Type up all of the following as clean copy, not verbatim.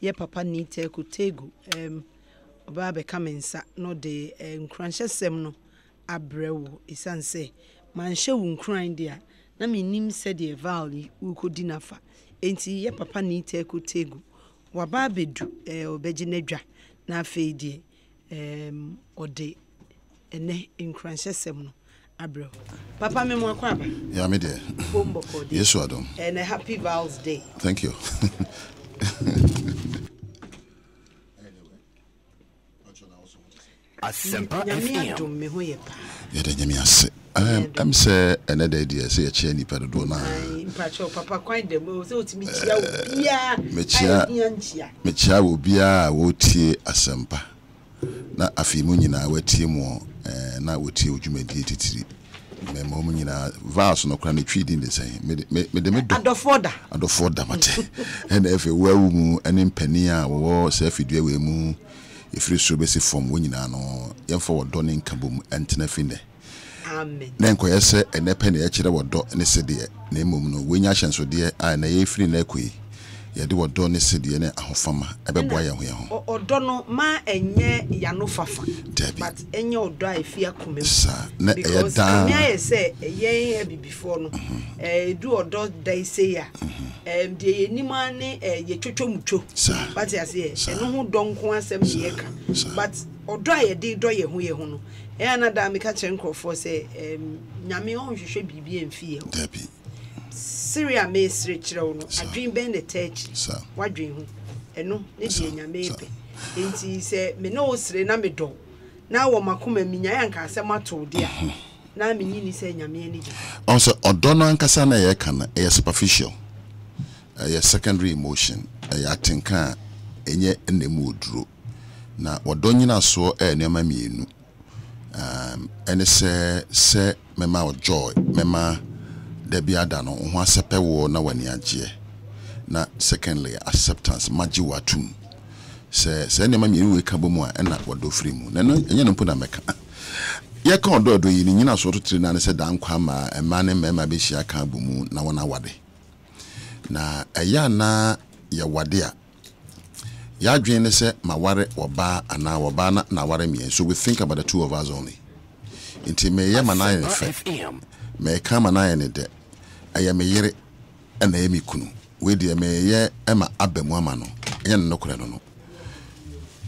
ye papa ni te kutegu oba be kamensa no de nkranhye sem no abrewo isanse manhye wu nkran dia na menim se de valley ukodi nafa enti ye papa ni te kutegu waba bedu obeginadwa na afeedie ode ene nkranhye sem no abrewo papa me mo akwa ba ya me de bombo kodi yes wadom and a happy Val's Day. Thank you. Asempa FM. Yeah, the Yamias. I'm say another idea, say a chain do na. Papa quite the most to Mechia will be a wotie Asempa. Na afimunyi na wetie mo na wotie ojumedi me mom nyina vals no kra na twidi in the same me de adofoda mate and if wawu mu ene mpani a wo se afidua we mu ifiri so besi form wo nyina no yemfa wodo ne nkabom entena finde amen na enkoye se ene pe na yakire wodo ne sede na emom no wenya hyenso de a na yefiri na akoi yede wodo ne sede ne ahofama ebeboa ye ho odo no ma enye yano fafa but enye odo a efia komem sa na because me aye say eye before no do odo dai say ya de enima ne ye twotwomutwo but ya say eno ho donko asem ye ka but odo a ye de do ye ho no na da me ka kire nkrofo say nyame ho hwehwe bibie mfie ho dabi Syria me sire kire no adwen ben the church wadwen ho eno ne de nyame pe enti se me no sire na me do na wo makoma minya ya nka asem ato de a na me nyini se nyame ani je also odo no ankasa na ye kana e superficial a secondary emotion a atinka enye enemu oduro na odo nyina so enema mienu ene se mema o joy mema de biada no ho asepe wo na wani agye na secondly acceptance magi watum se enema mienu we ka bomu a ena wodo free mu na enye no mpo na meka ye ka odo yi ni nyina so totire na se dan kwa ma ema ne mema be hia ka bomu na wona wade na eya na ya wade a ya dwen ne se maware oba ana oba na ware me so we think about the two of us only inti me ye manaye fe me ka manaye ne de aya me yere na ye me kunu we de me ye ema abamu ama no ye no kore no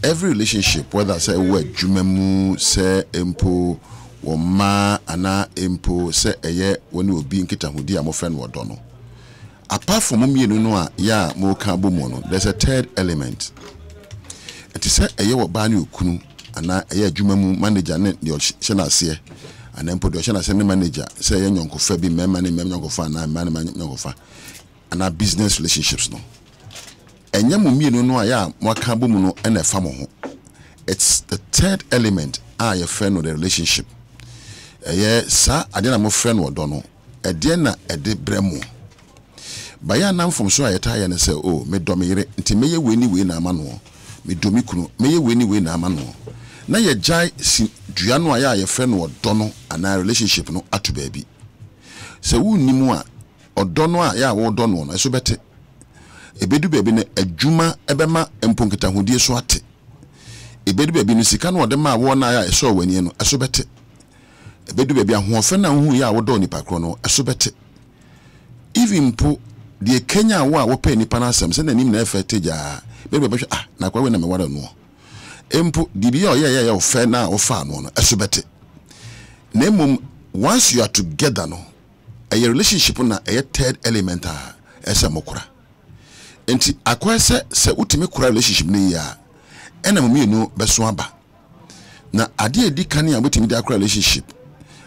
every relationship whether say we adwumamu say empo wo ma ana empo say eye woni obi nkita hodi a mo friend wo do no apart from mienu no a ya mo ka bomu no there's a third element it is eye wo ba ne okunu ana eye adwumamu manager ne de hye se ana empo de hye se ne manager say ye nyonkofa bi mema ne nyonkofa na mema ne nyonkofa ana business relationships no enye mo mienu no a ya mo ka bomu no na fa mo ho it's the third element your friend or the relationship sa ade na mo friend wo do no ede na ede bremu baya nam from so ayeta ya ne say oh me do me yire nti meye weni we na ama no me do me kunu meye weni we na ama no na ye jai si dua no aya ye friend wo do no ana relationship no ato baabi se wu nimu a odo no a ya wo do no no eso bete ebedu baabi ne adwuma ebema emponketa hodie so ate ebedu baabi no sika no ode ma wo na ya eso wani no eso bete ebedu baabi ahofe na hu ya wo do nipa kro no eso bete even po de Kenya wo a wo pe nipa na asem se na nim na efeteja bebe be na kwa we na me wara no empo dibi o ye o fe na o fa no no eso bete na mum once you are together no a relationship na a third element a ese mokura enti akwa se utimi kura relationship ne ya ena mum yenu beso aba na ade edi kan ya botimi de akura relationship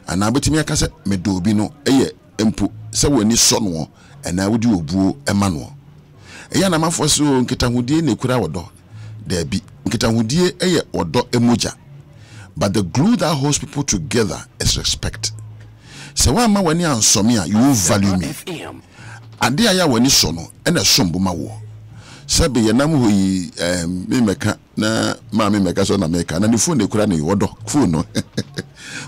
ana botimi aka se medo obi no eye empo se woni so no ena wodi obuo ema no eya na mafo so nkitahudie ne kura wodo da bi nkitahudie eye wodo emoja but the glue that holds people together is respect se wa ma wani ansome a you value me ade aya wani so no ena sombo ma wo sabe ye nam ho yi me meka na ma me meka so na meka na ne phone ne kura ne wodo phone no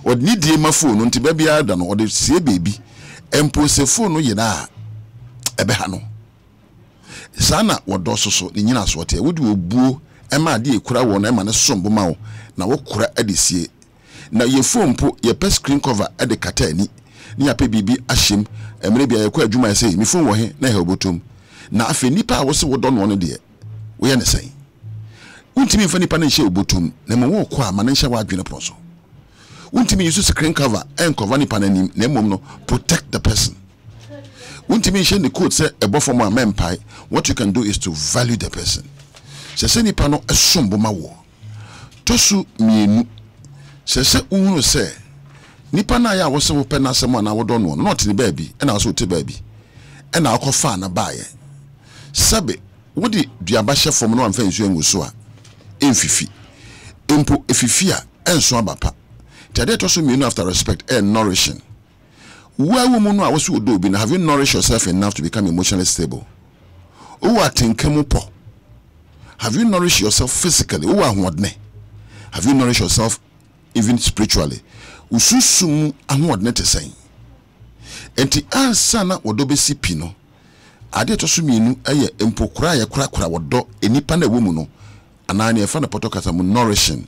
wod ni die ma phone no nti ba bia da no wode sie bebi empo se phone no ye na ebe ha no sana wodo so ni nyina so te wodi obuo ema de ekura wo na ema ne sombo ma wo na wo kura adesie na ye phone po ye pe screen cover ade kata ani ni ape bibi ahyem emre bia ye kwa adwuma ye sei mi phone wo he na he obotom na afi nipa wo se wodo no de wo ye ne sei untimi mfa nipa na hye obotom na mo wo kwa ma na hye wa adwene proso untimi use screen cover and cover nipa na nim na mom no protect the person. Untimi hye the code say ebo for mo amempai. What you can do is to value the person. Se nipa no esombo ma wo tosu mienu se unhunu se nipa na ya wo se wo pe na asem na wo do no not ni baabi e na so te baabi e na akofa na baaye sabe wodi duaba hye fom no amfa nsu anguso a emfifi empo efifi a enso abapa tade tosu mienu after respect and nourishing wo mu no a wo so do bi na have you nourished yourself enough to become emotionally stable o wa tinkemu po. Have you nourished yourself physically? Have you nourished yourself even spiritually? Ususumu ahwodne te sen. Enti ansa na wodo si pino. Ade to so mienu eye empokura ye kura wodo enipa na womu no. Ana na efa na potokata mu nourishing.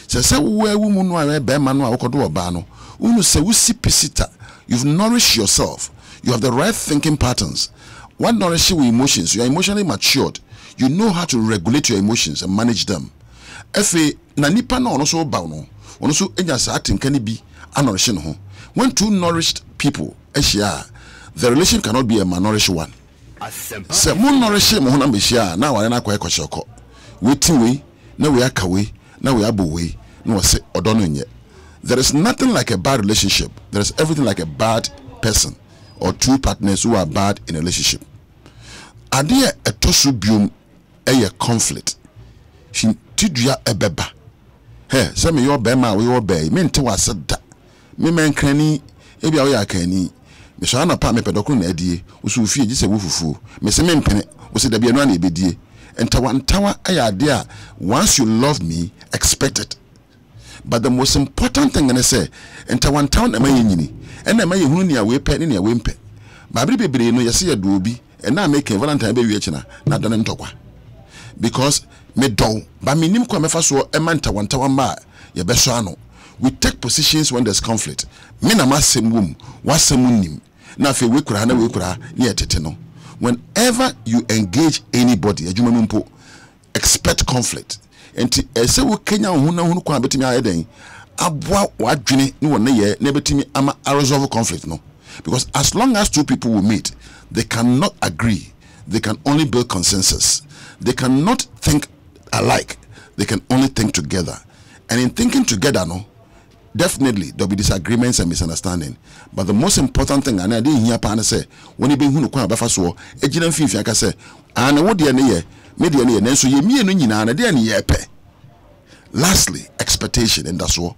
Se wo womu no a be ma no a wokodo oba no. Unu se wusi pisita. You've nourished yourself. You have the right thinking patterns. What nourishes your emotions? You are emotionally matured. You know how to regulate your emotions and manage them. Efe na nipa na ono so ba no ono so enya sa atenka ni bi anourish no ho. When two nourished people ehia, the relation cannot be a malnourished one. Se mo nourish mo ho na behia na ware na kwa ekoshoko. Wetin we na we aka we na we abo we na wo se odo no nye. There is nothing like a bad relationship. There is everything like a bad person or two partners who are bad in a relationship. Ade etosu biom eye conflict. She tidua ebeba. Hey, some your bema we obey. Me nte waseda. Me men krani ebia we akani. Me so na pa me pedokru na adie. Usu fie gise wufufu. Me se me mpene. Wo se da bia no na ebedie. Ntawa eye ade a once you love me, expect it. But the most important thing I say, ntawa na ma yenyini. And na ma yehunu ni a we pe ni a we mpe. Ba bere bebre no yese ya do obi. And now make Valentine be wi china na done ntokwa. Because me do ba minim kwa mefa so e manta wantawa ma ye beso ano. We take positions when there's conflict. Me na masem wom wasem nim na fe we kura na we kura ne etete no. Whenever you engage anybody adwuma mpo expect conflict. Enti ese wo Kenya ho na hunu kwa betimi ayeden aboa wadwene ni wona ye na betimi ama resolve conflict no. Because as long as two people will meet, they cannot agree. They can only build consensus. They cannot think alike. They can only think together. And in thinking together, no, definitely there'll be disagreements and misunderstanding. But the most important thing, and I didn't hear Pana say, when you been who no kwa bafaso, a general fee, I can say, and what the near, media near, so you me and you and a near pe. Lastly, expectation, and that's all.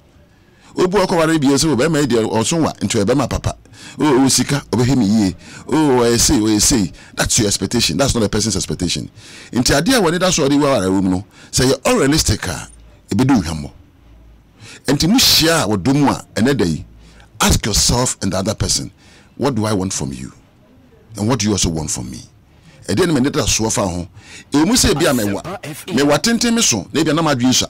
Obu akwari bi so be made or so into a bema papa. Oh, sika obehemi ye. Oh, I say. That's your expectation. That's not a person's expectation. Inti ade when that's all the wa room no. Say you unrealistic e be do hwamo. Enti mu share wodomu a enedai. Ask yourself and the other person, what do I want from you? And what do you also want from me? E dey me neta so fa ho. E mu say bia me wa tenten me so, na bia na madwen sha.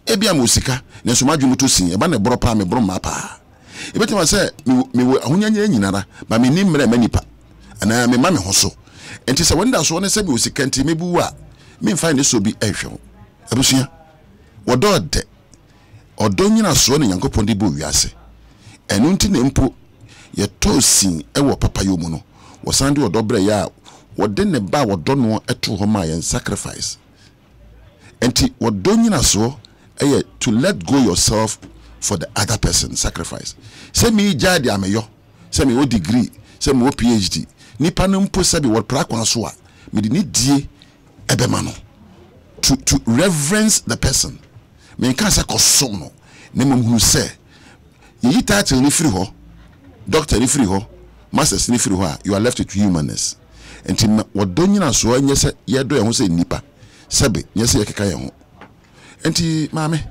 Ebia musika ne so madwum to sin eba ne boro pa me boro ma pa ebetima se me ahonyanya nyinara ba me nim mra manipa ana me ma me ho so enti se wonda so ne se be usika enti me bu a me mfa ne so bi ehwe abusua wodo de odo nyina so ne yankopon de bo wiase enu nti ne mpo ye to sin ewo papa yo mu no wo sande odo bre ya wode ne ba wodo no eto ho ma yen sacrifice enti wodo nyina so to let go yourself for the other person, sacrifice. Say me jadi ameyo, say me o degree, say me o PhD. Nipa no mpo sabi what prakwa so a me di ni die ebemano to reverence the person. Me nka say kosom no, ne mum hu say yi title ni free ho, doctor ni free ho, masters ni free ho, you are left with humanness. Enti wodo nyina so anya say yedo ye ho say nipa sabi nye say yekeka ye ho. Enti mame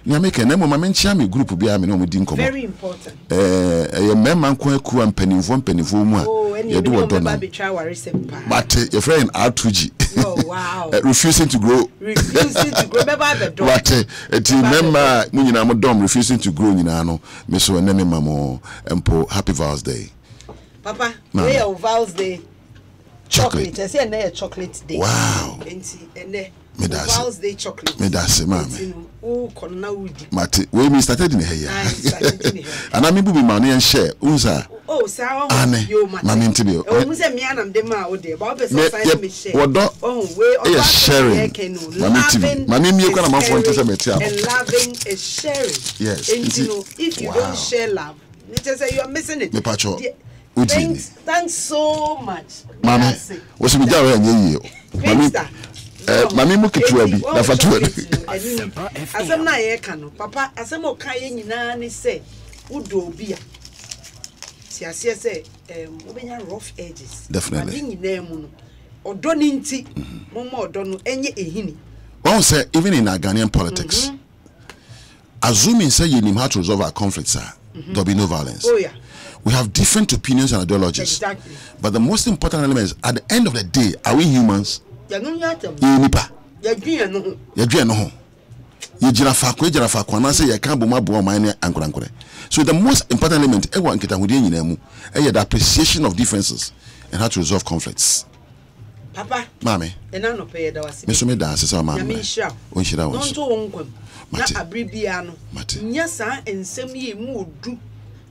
nyameke na mo mamenchia me group bia me no di nkomo very important ye memma nko aku ampanimfo mu a ye do wodo na but your friend R2G oh wow refusing to grow remember the dog but eti memma mu nyina mo dom refusing to grow nyina no me so enene mamo empo happy Val's Day papa we are Val's Day chocolate I say na chocolate day wow enti me da Val's Day chocolate me da se mama oh konna wudi mate we me started in here and I mean be man and share unsa oh sir yo mama ntibio oh mu se me anam dem a o de ba be so sign me share oh we sharing mama ntibio mama mi ekwa na mafo ntse meti am and loving is sharing yes and you know if you don't share love it say you are missing it me pacho thanks so much mama wo se mi jawe anye yi mama mami mu kitwa bi na fatu asem na ye ka no papa asem o ka ye nyina ne se wodo obi a siase se obenya rough edges definitely nyina mu no odo ni nti momma odo no enye ehini one say even in our Ghanaian politics assuming say you know how to resolve our conflicts there'll be no violence oh yeah we have different opinions and ideologies exactly but the most important element is at the end of the day are we humans ya no yatam nipa ya dwen no ho ye jira fa kwa na say ye kan boma bo man ne ankorankore so the most important element e wa nkita hudi nyina mu e the appreciation of differences and how to resolve conflicts papa mame ena no pe da wase me so me dance say mama on shira won no to wonkwam na abribia no nya sa ensem ye mu odu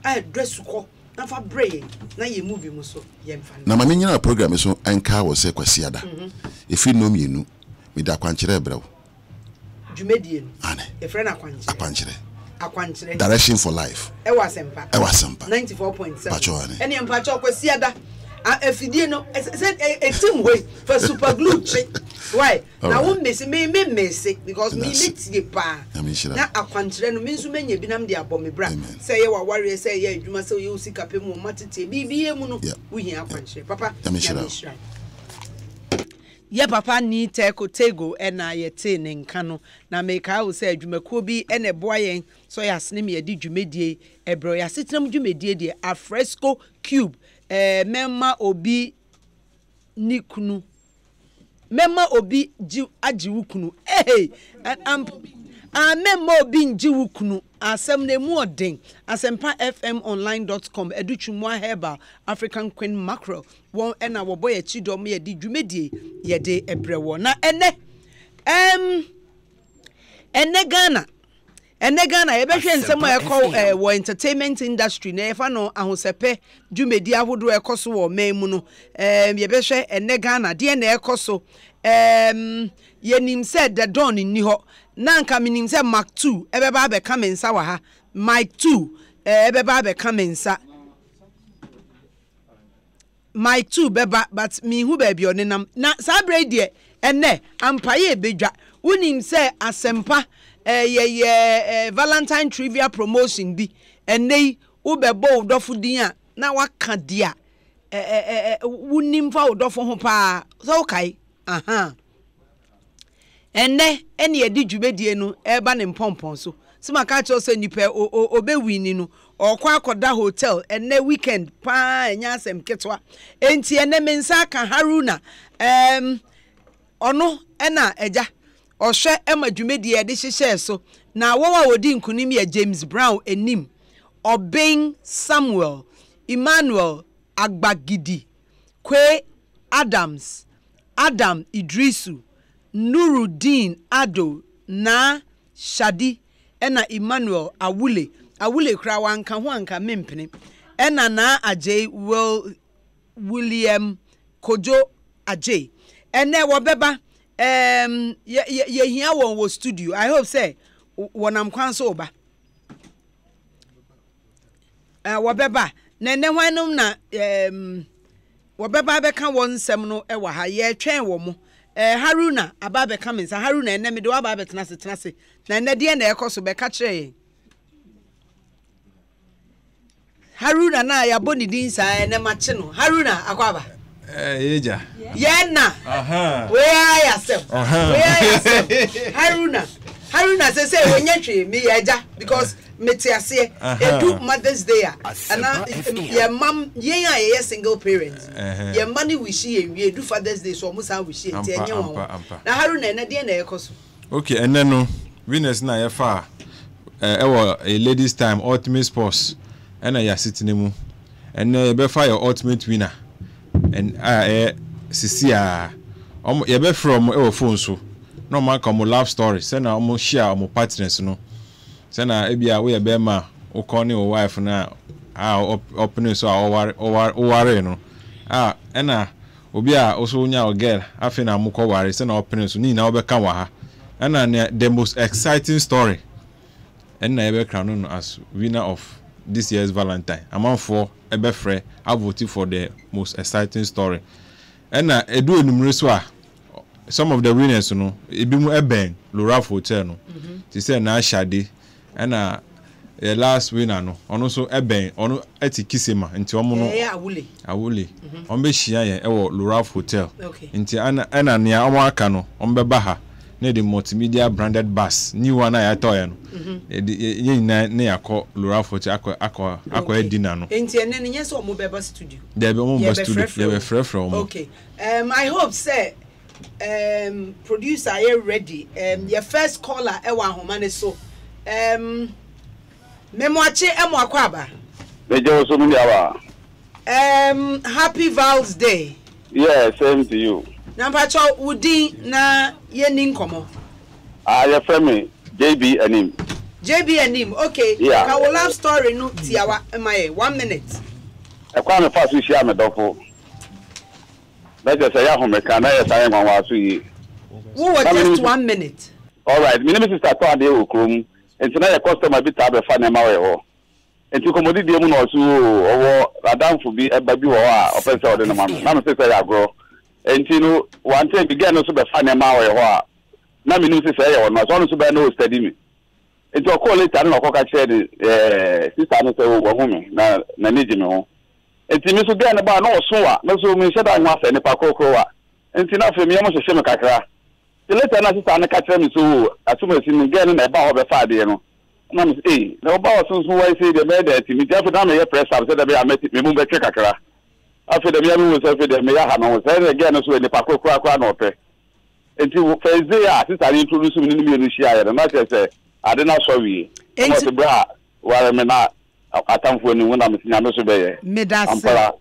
a dress ko na fa brain na ye movie mu so ye mfa na mame nyina program so enka wo say kwasiada efi no mienu me da kwankire brew djumedie no ane e friend akwankire direction for life e wa Asempa 94.7 ene mpacho kwasiada afidie no team way for super glue why na wo mesi because me metie pa na akwankire no mensu menya binam de abọ me bra say ye wa ware say ye adwuma say ye usika pe mu matete bibie mu no wo hia akwankire papa ye papa ni tego ena ye te ne nka no na meka wo say adwumakuo bi ene boa yen so ya sene me yedi dwumedie ebro ya setenam dwumedie de afresco cube memma obi nikunu memma obi ajiwukunu memma obi njiwukunu asem na mu odin Asempa FM online.com educhumwa herbal African Queen mackerel won ena wo boy chidom ye di dwumedie ye de ebrewo na ene Ghana ye behwe nsem ekọ wo entertainment industry na efa no ahosepe dwumedi ahodo ekoso wo memu no ye behwe ene Ghana de na ekoso ye nim said the don ni ho na nka minim se Mark 2 ebeba abeka mensa wa ha Mike 2 ebeba abeka mensa Mike 2 beba but mi hu ba bi onenam na sabre de ene ampaye bedwa unim se Asempa Valentine trivia promotion bi ene ubebo udofo din a na waka dia wunim fa udofo ho pa so kai ene edi dwumedie no eba ne mpompon so simaka cho se nipa obewini no okwa akoda hotel ene weekend pa enya asem ketwa enti ene mensa ka Haruna ono ena eja ohwe ema dwumedie de hyehye so na wowa wodi nkunim ya James Brown enim Obeng Samuel Emmanuel Agbagidi Kwe Adam Idrisu Nuruddin Ado na Shadi ena Emmanuel Awule kra wanka ho anka mempene ena na Ajay William Kojo Ajay ene wobeba ye hia wo studio I hope say wonam kwan so ba wobeba na ne hwanum na wobeba beka won nsem no ewa ha ye twen wo mo Haruna ababe kamensa Haruna ene me de wa ababe tenase na ene de na ekoso be ka kire Haruna na ya boni din sa ene mache no Haruna akwaba Eja yena we are yourself Haruna Haruna say when you me yaja because metiase edu Mother's Day and your mom ye single parents. Your money we see and we do Father's Day so musa we see and na Haruna na dey na ekoso. Okay, and then no winners na ye fa a ladies time ultimate sports and ya asetenamu and be fa your ultimate winner and sisia you be from our phone so no man come love story say na omo share omo partners no say na ebia we be ma o call your wife na opening so o no na obi a also nya o girl afi na mo ko ware say na opening so ni na obeka wa ha na the most exciting story and na ebe crown no as winner of this year's Valentine among for ebe free I voted for the most exciting story and na edu enumere so a some of the winners no ebi mu eben Loraf Hotel no ti say na Shade and na the last winner no ono so eben ono eti Kisema nti omo no awule ombe hia ye ewo Loraf Hotel nti ana nea omo aka no ombe ba ha na the multimedia branded bus new one I toy no ye na yakọ Loraf Hotel akọ edina no nti ene ne nyeso omo beba studio there be omo studio ye be free from okay I hope say producer are you ready your first caller e wa ahoma so memoache emo akwaba mejo so mi awa happy Val's Day. Yeah, same to you. Number 2 Udi na yenin komo. Your friend JB Anim. JB Anim. Okay. Yeah. Ka wo love story no ti awa my 1 minute. E kwa me fast we share me dofo. Let us say ya home kan na ya say nwan wa so yi. Who was just 1 minute? All right. Me name is Sister to ade okrom. Enti na your customer bi ta be fa na ma we ho. Enti komodi die mu na osu owo radamfo bi e ba bi wo a opese ode no ma. Na me say ya agro. Enti no one time began no so be fa na ma we ho a. Na me nim say ya wo no so no so be no study me. Enti o call later na okoka share the sister no say wo ho me na neji me ho. Enti mi so ga na ba na o so a na so mi sheda anwa fa ne pa kokro a. Enti na fa mi mo hwehwe me kakra. The later na sister na ka tell me so asuma si mi ga na ba ho be fa de no. Na me say na ba o so so why say the bed at mi jafu na me press up say da be ameti me mu be twe kakra. Afi da me am wo say afi da me ya ha no say ga na so ne pa kokro akwa na ope. Enti Thursday a sister ni introduce me ni me no share ya na say ade na so wi. Enti bra ware me na atamfo ni wona me nya no so be ye. Medase.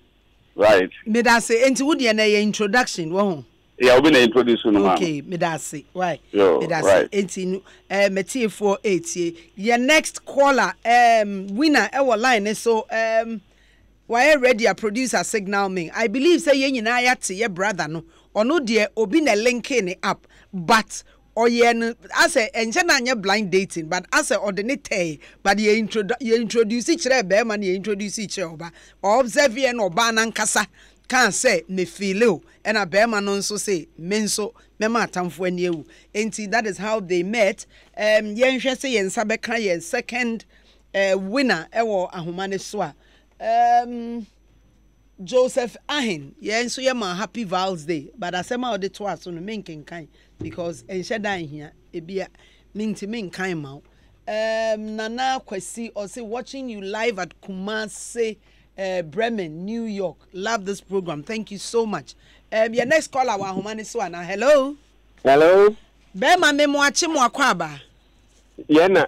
Right. Medase enti wo de na your introduction wo ho. Yeah, we na introduce you no. Okay, medase. Why? Medase. Right. Enti metie for 8 your next caller winner e wo line so why ready a producer signal me. I believe say ye nyina ya te ye brother no. Ono de obi na linking it up but oye as a enche na anya blind dating but as a ordinate but you introduce each be man you introduce each oba observe ye no ba na nkasa can say me feel and a bear man nso say menso mema atamfo ani ewu enti that is how they met yen hwe say yen sabeka yen second winner ewo ahomane so a Joseph Ahin, yeah, so my happy Val's Day, but I say my the twice on the main kind because and shada here, it be a minty main kind mouth. Nana Kwesi or say watching you live at Kumasi, Bremen, New York. Love this program. Thank you so much. Your next caller, Wahumani Swana. Hello. Hello. Bema memo achimu akwaba. Yena.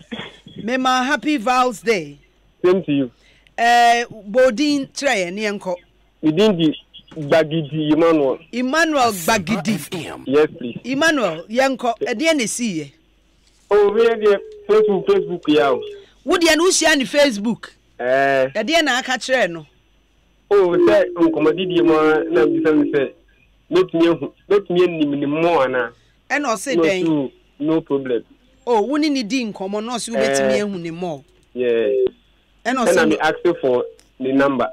Mema happy Val's Day. Same to you. Bodin Trey Nianko. Idindi Bagidi Emmanuel Bagidi. Yes, please. Emmanuel Yanko Ediane see. Oh, really? Facebook yaw. Would you know she on Facebook? Ediana akachre no. Oh, say unkomodidi mo na bisam say let me ni mo na. And o say den. No problem. Oh, woni ni di nkomo no so betimi ehu ni mo. Yeah. And I'm asking for the number.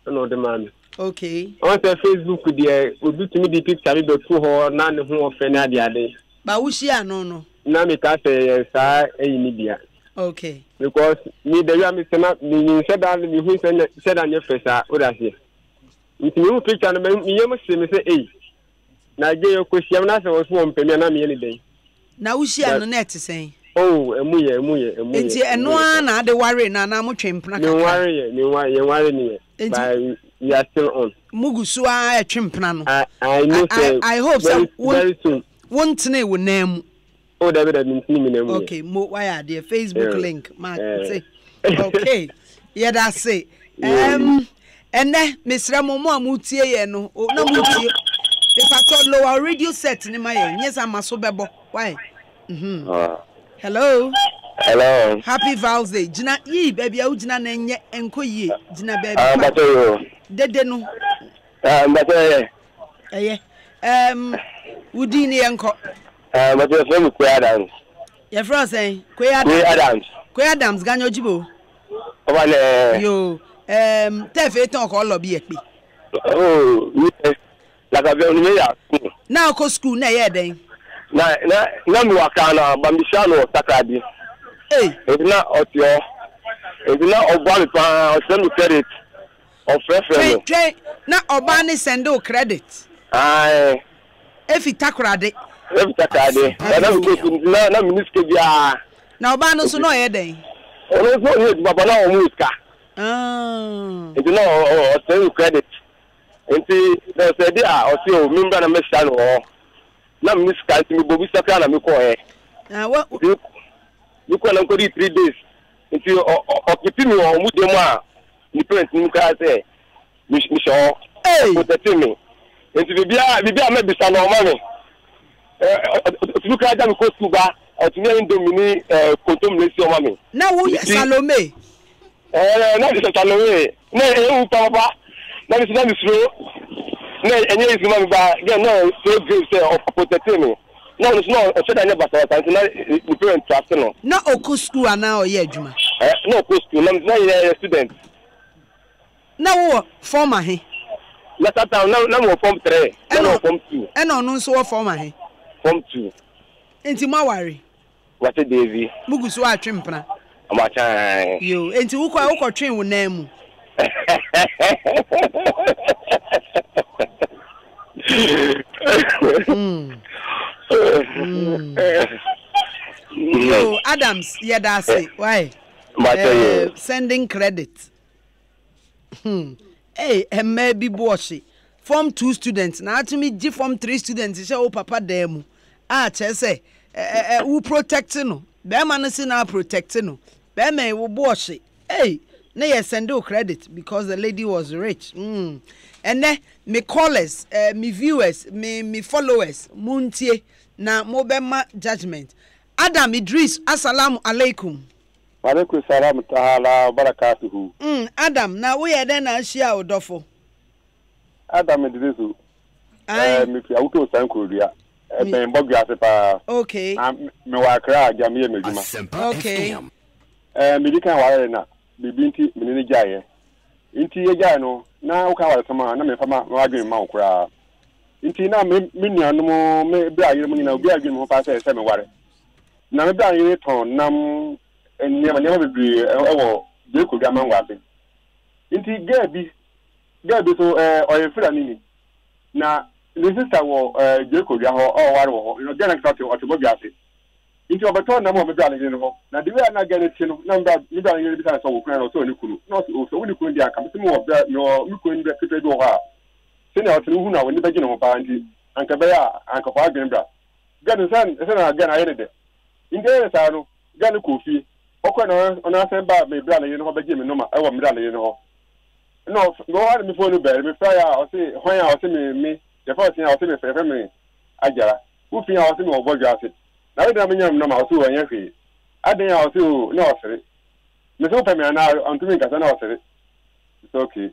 No the man. Okay. On the Facebook there, we do to me the picture we do to her na ne ho ofena dia dey. Ba wo shia no. Na me ka say sa media. Okay. Because me the way me say na me said that me who said that your face o da say. If you picture na me yem say me say na je yo kwesiam na say wo so mpemi na me ni dey. Na ushia no net saying. Oh, emuye. Enti eno na ade ware na na motwempna kaka. Ni ware ni. But we are still on. Mugusu a twempna no. I know I hope so very soon. Wontene wo nam. Oh, David, I mean, name. Okay, why are there Facebook link? Mark say. Okay. Yeah, that's it. And then Miss Ramomo amutie ye no. O na mutie. If I told lower radio set ni my yes I'm so bebo. Why? Hello. Hello. Happy Val's Day. Jina yi baby a ujina na enye enko yi. Jina baby. Mbato. Dede no. Mbato. Udi ni enko. Mbato from Quay Adams. Your friend say Quay Adams ganyo jibo. Yo. Tefe ton ko lo bi ekpe. Oh, la ka be oni ya. Na ko school na ye den. Na mi waka na bambisha no takadi. Ebina otio. Ebina obali pa o send credit. O frefre. Na oba ni send o credit. Ai. Efi takrade. Na minister bia. Na oba no so no ye den. Ono so ni baba na o muska. Ebina o send credit. Enti na say dia o si o member na mesha no. Na minister ti mi bobi sakra na mi ko e. What you call them 3 days. If you occupy me or move them, the parents in say, Miss Shaw, put the team. If you be a maybe some money, look at them go to bar or to me in Domini, consume less your money. Now, Salome. Not the Salome. No, Papa. That is not slow. No, and yes, no, so good, say, put the team. No, it's not. I said I never saw it. The parents trust no. No, Oku school are now ye Juma. No, Oku school. I'm not a student. No, former he. Let's start down. No, form 3. No, form 2. And no, so former he. Form 2. Enti ma worry. What a Davy. Mugusu a trimpna. I'm a time. You. Enti uko train with name. Yo, Adams, yeah, that's it. Why? Sending credit. Hey, and maybe bossy. Form 2 students. Now to me, G Form 3 students. Is oh papa demo. Say, who protect no? Beman is now protecting no. Beme will bossy. Hey, nay, send no credit because the lady was rich. And then me callers, me viewers, me followers, muntie na mobema judgment. Adam Idris, assalamu alaikum. Alaikum salam ta'ala barakatuhu. Adam, na we are then share odofo. Adam Idris. Me fi auto san Korea. Ben bogu asepa. Okay. Me wa kra jamie meduma. Okay. Me di kan ware na bibinti me ni jaye. Inti ye jaye no na uka wale sama na me fama wa dwen ma okra. Inti na me nuanu me bia yire mu ni na obi adwen mo pa se me ware. Na me bia yire ton nam enye bibiri ewo je ko gama ngwabe. Inti gabi so oyefira nini. Na the sister wo je ko gya ho o ware wo. You know gana kta o to bia se. Inti obeto na mo me bia yire no. Na de we na gana ti no na me bia yire bi sa so wo kran no so ni kunu. No so wo ni kunu dia ka me mo bia yo mi kunu bi pepe do ha. Sene o tinu hu na wo ni bagi no pa nti anka be ya anka kwa adwen bra. Gana san na gana yire de. Inti e sa no gana kofi. Okwa no ona Asempa me bra na yire no bagi me no ma e wo me bra na yire no. No, go on me phone bell. Me fire. I say when I say me. The first thing I say me fair me. Ajara. Who feel I say me obo jase. Na we na me nyam no ma so wan yafi. Aden I say no osere. Me so pay me na onto me kasa na osere. It's okay.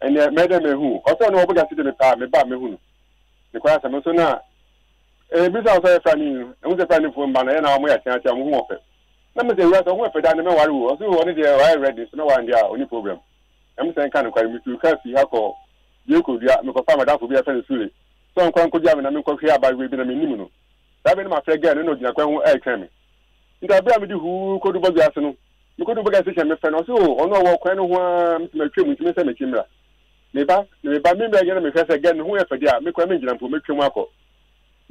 And me dem me hu. Also no obo jase me pa me ba me hu no. Me kwa say me so na bisa so fa ni. E hu se fa ni phone ba na na mo ya tia mo hu ofe. Na me say we so hu ofe da na me ware wo. So woni dey wire ready so no wan dia oni problem. I'm saying kind of quite you can't see how you could make a farmer down for be a friend. So I'm quite good job and I'm going to hear about we've been a minimum. That been my friend again, no, you're going to air me. In the ability who could do Bagassano, you could do Bagassi, my friend, also, or no, or kind of one to make him with Mr. Machimra. Maybe me again, me first again, whoever they are, make a mention for make him work.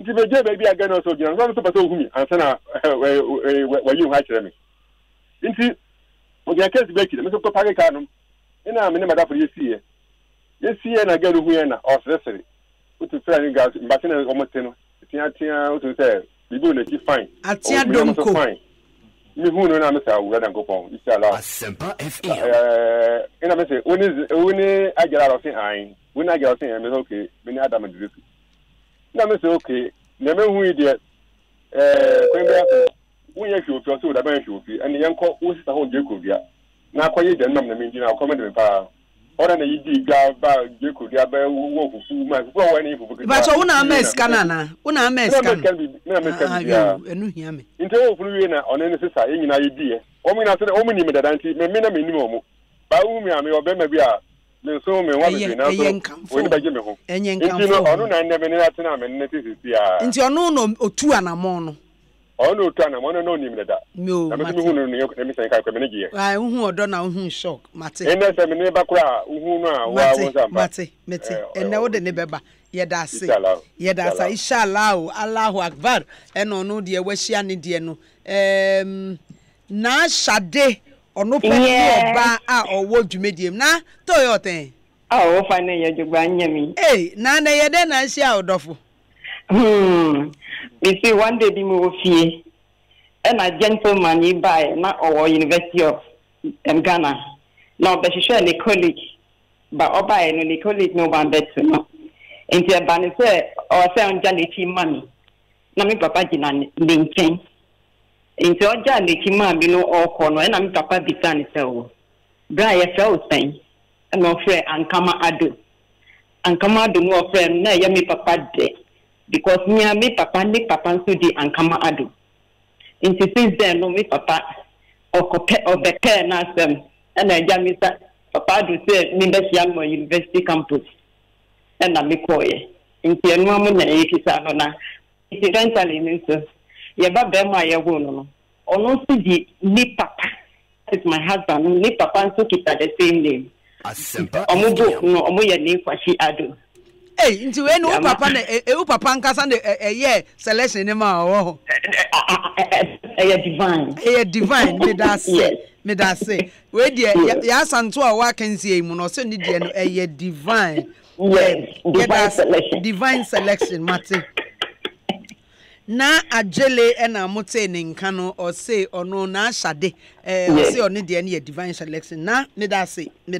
nti be je baby again also gina so to person humi ansa na we you ha kire me nti o gina case be kire me so ko pare ka no ina me ne mada for yesi na again hu ya na o sere utu try ni gas mbase na o mote no tia utu say bibi na ki fine atia donko mi hu no na me sa wo dan ko pon inshallah Asempa FM ina me say oni agara ro sin ayin we na agara sin me okay me ni adam direct na me say okay na me hu ide kwembe ya wo ye hwe ofi so da ban hwe ofi ene yenko wo sita ho je ko bia na akoye de nam na me ndina akoma de me pa ora na yidi ga ba je ko bia ba wo fufu ma fufu wo ni fufu ba so una mes kanana una mes kan na mes kan bia enu hia me nti wo fulu wi na one ne sisa ye nyina yidi e o mi na se o mi ni me dada nti me na me ni mo ba wu mi ame obe ma bia me so me wa be na so wo ni ba je me ho nti no onu na nne me ni atena me ne tisi sia nti onu no otu anamon no ono otu anamon no ni me dada na me hu no ne me sen kai kwa me ne giye ai hu odo na hu shock mate ene se me ne ba kura hu no a wa wo samba mate ene wo de ne beba yeda sa inshallah Allahu akbar eno no de wa hia ne de no na shade ono pe oba a owo dwumediem na toyoten o fa na ye jogba nyami na yede na hia odofo me see one day bi mo fie and a gentleman he buy na our University of Ghana now be hwehwe ne college ba oba no ne college no ban bet no enti e ba ne say o say on jane chi mami na me papa gina ne nchen enti o jane chi mami no o ko no na me papa bitan say o bra ye fe o sen no frɛ ankama ado no frɛ na ye me papa de because me papa so di ankama ado into since then no me papa obepe na asem na eja me sa papa do say me be siam mo university campus na me koye into enu amu na ekisa no na eventually me so ye ba be ma ye go no ono si di me papa is my husband me papa so kita the same name Asempa omubo no omu ye ne kwashi ado nti we no papa na u papa nkasa na selection ni ma wo divine me da say we die ya santo a wa kan sie mu no so ni die no divine divine selection mate na ajele na mote ne nka no o say ono na ashade o say ono de na divine selection na me da say ye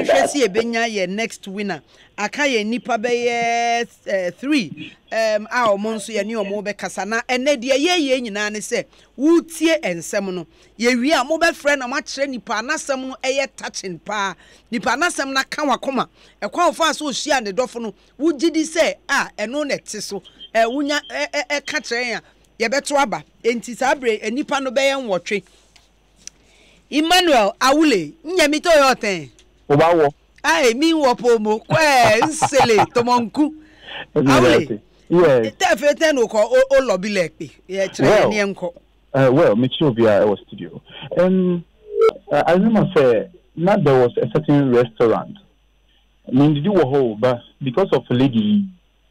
hwe si ebenya ye next winner aka ye nipa be ye 3 a o monso ye ne o mo be kasa na ene de ye nyina ne say wutie ensem no ye wi a mo be frɛ na ma kyerɛ nipa anasem no eye touching pa nipa anasem na ka wakoma ekwa ofa so ohia ne dɔfo no wugidi say eno na te so wunya ka kyerɛ ya ye beto aba enti sabre enipa no be ye nwotwe Emmanuel Awule nyami to yo ten obawo mi wo pomo kwe nsele tomonku Awule te fete no ko o lobby lepe ye kyerɛ ne enko well me chobia I was studio I remember say now there was a certain restaurant did you wo but because of a lady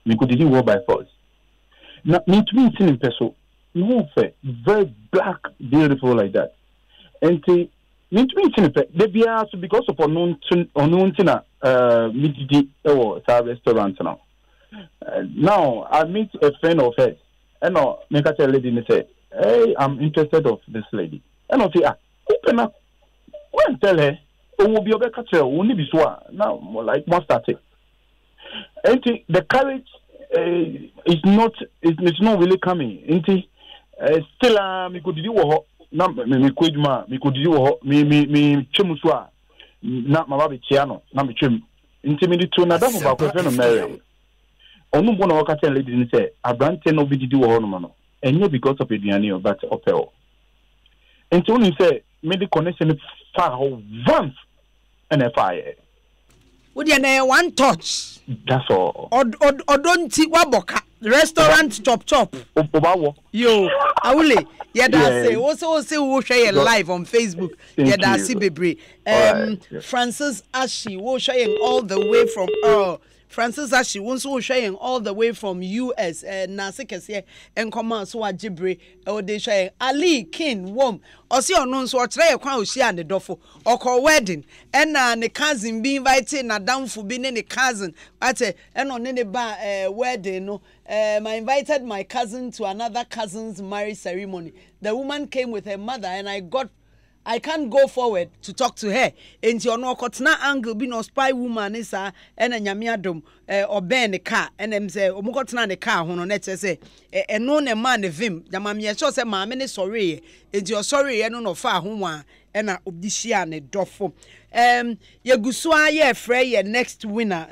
we could do by force now me to me in person no fair very black beautiful like that and me to me in they be also because of unknown tina me did restaurant now now I meet a friend of hers and no make a lady and say hey I'm interested of this lady and I say open up when tell her will be over catcher only be swa now like more static and the courage is not really coming into still me could do na me kweduma me could do me chemuswa na ma ba chiano na me chem into me to na da ba ko fe no mere onu bo na waka tell lady ni say abrante no bi didi wo ho no no enye because of eduane o but opel into onu say me the connection far once and fire would you na one touch that's all odonti waboka restaurant chop obawo yo Awule yeda say wo say wo hwe live on Facebook yeda see bebre Francis Ashi wo showing all the way from Francis Ashi wants to share all the way from US na sekese enkoma so ajibre o de share Ali King Wom osi ono so okire kwa ohia ne dofo okọ wedding na ne cousin be invited na damfo bi ne cousin ate eno ne ba wedding no I invited my cousin to another cousin's marriage ceremony. The woman came with her mother and I can't go forward to talk to her. Enti ono okotena angle bi no spy woman is and nyame adom oben ne car and em say omukotena ne car ho no na say eno ne man ne vim jama me sure say maame ne sorry enti o sorry ye no fa ho wa na obdihia ne dofo yeguso aye frɛ ye next winner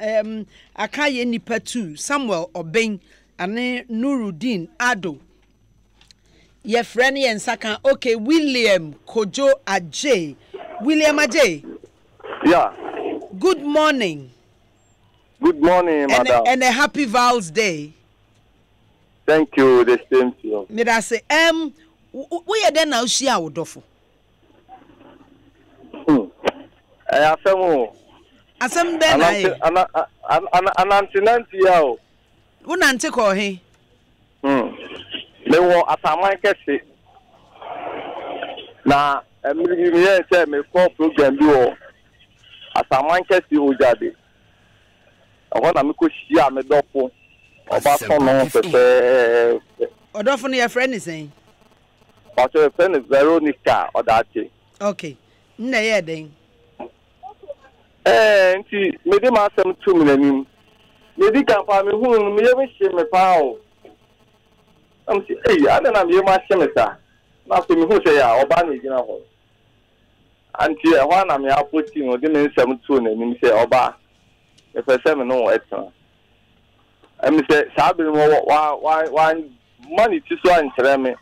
aka ye nipa 2 Samuel Oben ane Nuruddin Ado. Your friend Saka, okay, William Kojo Ajay. William Ajay. Yeah. Good morning. Good morning, madam. And a happy Val's Day. Thank you, the same to you. Me da say, we are then now share our dofo. Asem den an antinanti yao. Unante ko he? Me wo asaman kese na me say me for program bi wo asaman kese o jade awon na me ko shia me dofo oba so no pepe odofo no your friend is saying but your friend is Veronica Odache. Okay nna ye den nti me de ma asem tu me nanim me di kan pa me hu me ye me hye me pa o I'm saying, hey, I don't know you must say that. Now, me who say, Oba, you know, until one of me are putting or didn't 7 and me say, Oba, if I say no, excellent. And me say, Sabi, why money to so and tell me.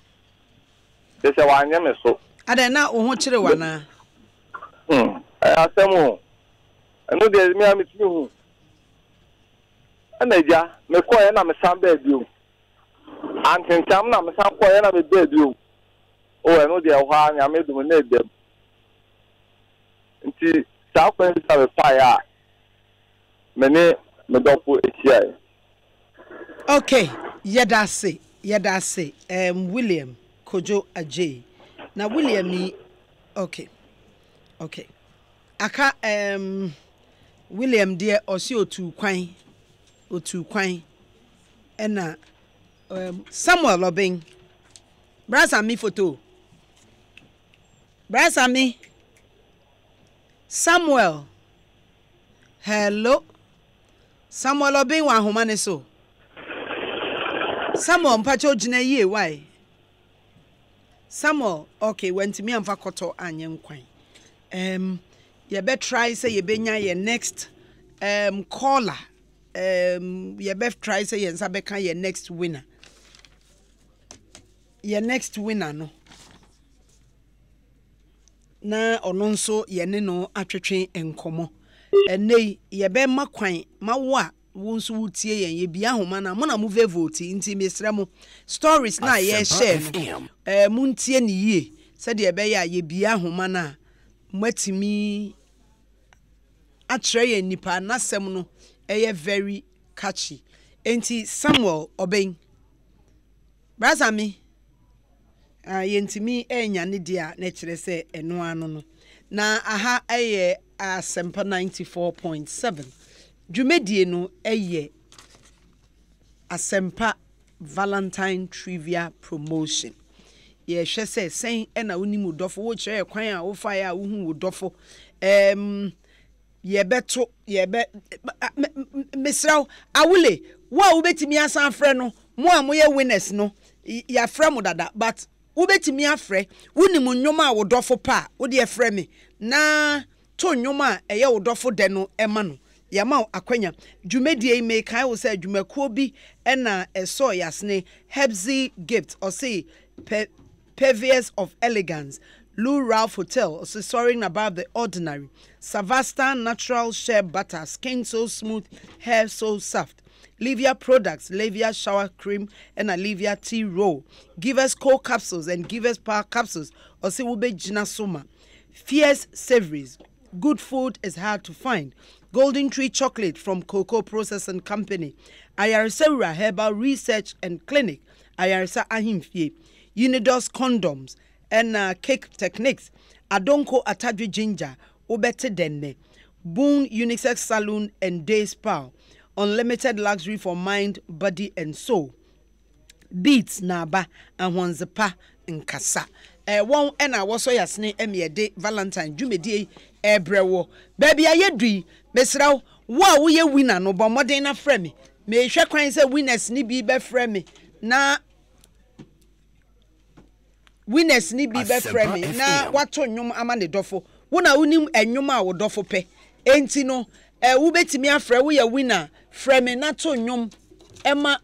They say, why am I so? I don't know what you want. I ask them all. I know there's me, I'm you. And they just, me call and I'm a sambe you. And in some na me san kwa na me bed you o e no de hwa nya me do na dem nti sa kwa nsa be fire me ne me dopo ehia. Okay yedase William Kojo Ajay na William ni okay aka William de osi otu kwan ena Samuel Obeng. Brasa mi photo. Brasa mi. Samuel. Hello. Samuel Obeng wa homane so. Samuel mpacho gina ye why? Samuel, okay, went me amfa koto anyen kwan. You better try say you benya your next caller. You better try say you nsabeka your next winner. Your next winner no na ono nso ye ne no atwetwe enkomo ene ye be makwan mawo wo nso wutie yen ye bia homa na mo na mo vote nti mesrɛ mo stories na ye share no muntie ne yie se de be ya ye bia homa na matimi atre ye nipa nasem no eye very catchy enti Samuel Obeng braza mi yentimi enya ne dia na kire se eno ano no na aha eye Asempa 94.7 dwumedie no eye Asempa Valentine Trivia Promotion ye hwe se sen na unimu dofo wo kire kwan a wo fa ya wo hu wo dofo ye beto ye be mesraw awule wo betimi asan frɛ no mo a mo ye winners no ya frɛ mo dada but wo betimi afrɛ wonimu nnwoma a wo dofo pa wo de frɛ me na to nnwoma a eye wo dofo de no ema no yama akwanya dwumedie me kai wo say dwumakuo bi na eso yasne Hebzi gift or say pervious of elegance Lou Ralph Hotel also soaring above the ordinary Savasta natural shea butter skin so smooth hair so soft Livia products, Livia shower cream, and a Livia tea roll. Give us cold capsules and give us power capsules. Or say ube jina soma. Fierce savories. good food is hard to find. Golden Tree Chocolate from Cocoa Processing Company. Ayarisewura Herbal Research and Clinic. Ayarisa Ahimfie. Unidos Condoms. And Cake Techniques. Adonko Atadri Ginger. Obete Denne. Boone Unisex Saloon and Day Spa. Unlimited luxury for mind, body and soul. Beats Naba and Wanzapa and Kasa. One and I was so yasne day Valentine Jumedi Ebrewo. Baby ayedri Besrao wa we winner no but more than a frame. May shakran say winners ni be frame. Na winners ni be frame. Na wato nyum amane dofo. Wona unim enyuma wo dofo pe. Enti no wo betimi afre wo ye winner frame na to nyum ema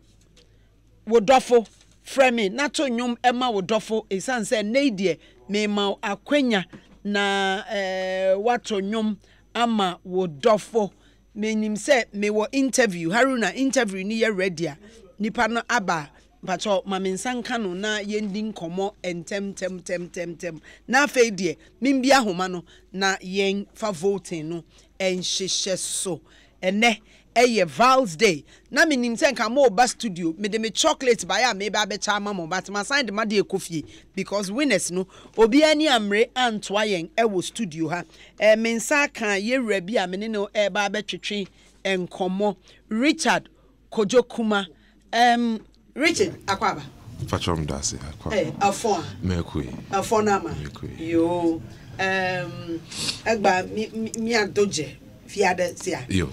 wo dofo. Frame na to nyum ema wo dofo esan se neidie me ma akwanya na wato nyum ama wo dofo menim se me wo interview Haruna interview ni ye ready a nipa no aba pacho mamensanka no na yendi nkomo entem na fe die mimbia homa no na yen fa voting no enhyehyɛ so ene Val's Day. Na minim senka mo ba studio me de me chocolate ba ya me ba be cha mama but ma sign de ma de ekofie because winners no obi ani amre antoa yen wo studio ha me nsa kan ye rabi a me ne no ba be twetwe enkomo Richard Kojokuma Richard akwaba Fachom dasi akwa afon mekui afon na ma yo agba mi adoje fiade sia yo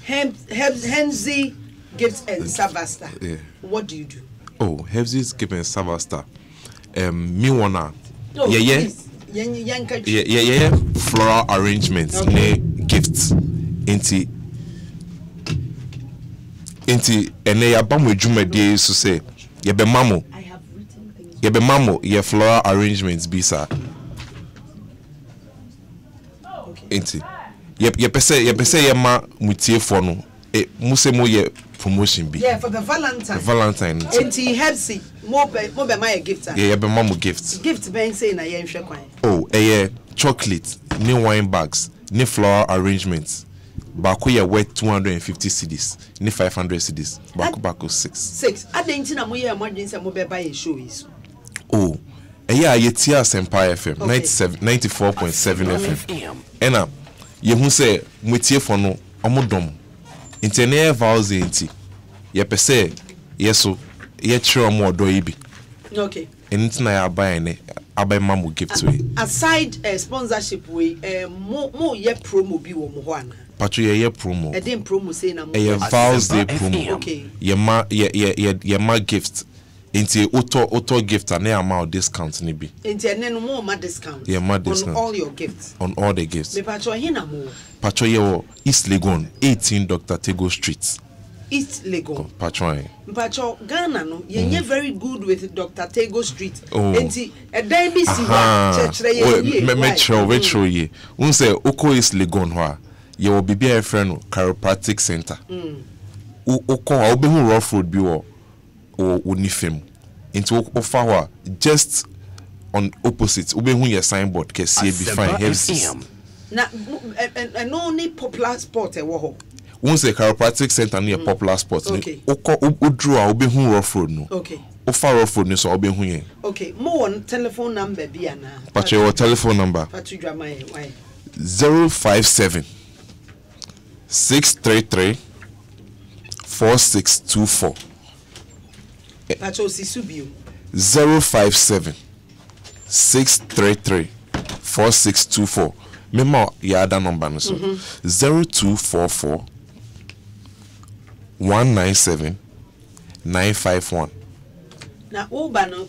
Henzi Gifts and Savasta. Yeah. What do you do? Oh, Henzi's Gifts and Savasta. Me wanna. Oh, yeah. Floral arrangements, okay. Gifts. Inti ene ya bamu jumede so say ye be mamo. I have written things. Ye be mamo, ye floral arrangements bisa. Okay. Inti ye pese ye ma mutie for no muse mo ye promotion bi yeah for the Valentine enti Hepsi mo be my gift ye be mamo gifts ben say na ye nhwe kwan oh chocolate ni wine bags ni floral arrangements bako ye worth 250 cedis ni 500 cedis bako 6 adenti na mo ye emergency mo be buy show is oh ye tia Asempa FM 94.7 FM ena yehu se mwetie for no omodom internet Val's enti ye pese yeso ye chiro mo odo ibi okay enti na ya buy ne abai mamu gift we aside sponsorship we mo ye promo bi wo mo ho ana patro ye promo e den promo say na mo Val's Day promo okay ye ma gift enti auto gift and amount discount ni bi enti ene no mo ma discount discount on all your gifts on all the gifts me patro hina mo patro ye wo East Legon 18 Dr. Tego Street East Legon patro Ghana no ye very good with Dr. Tego Street enti e dan bi si wa chechre ye metro ye unse oko East Legon ho a ye wo bibia e friend no chiropractic center oko a obehu rough road bi wo unifem into ofa just on opposite obehu your signboard ke see be fine helps na and only popular sport e wo ho once a chiropractic center near popular spot okay odru a obehu rough road no okay ofa rough road no so obehu yen okay mo one telephone number bi ana but your telephone number patu dwama why 057 633 4624 Pacho Sisubio 057 633 4624 Memo ya other number no so 0244 197 951 na oba no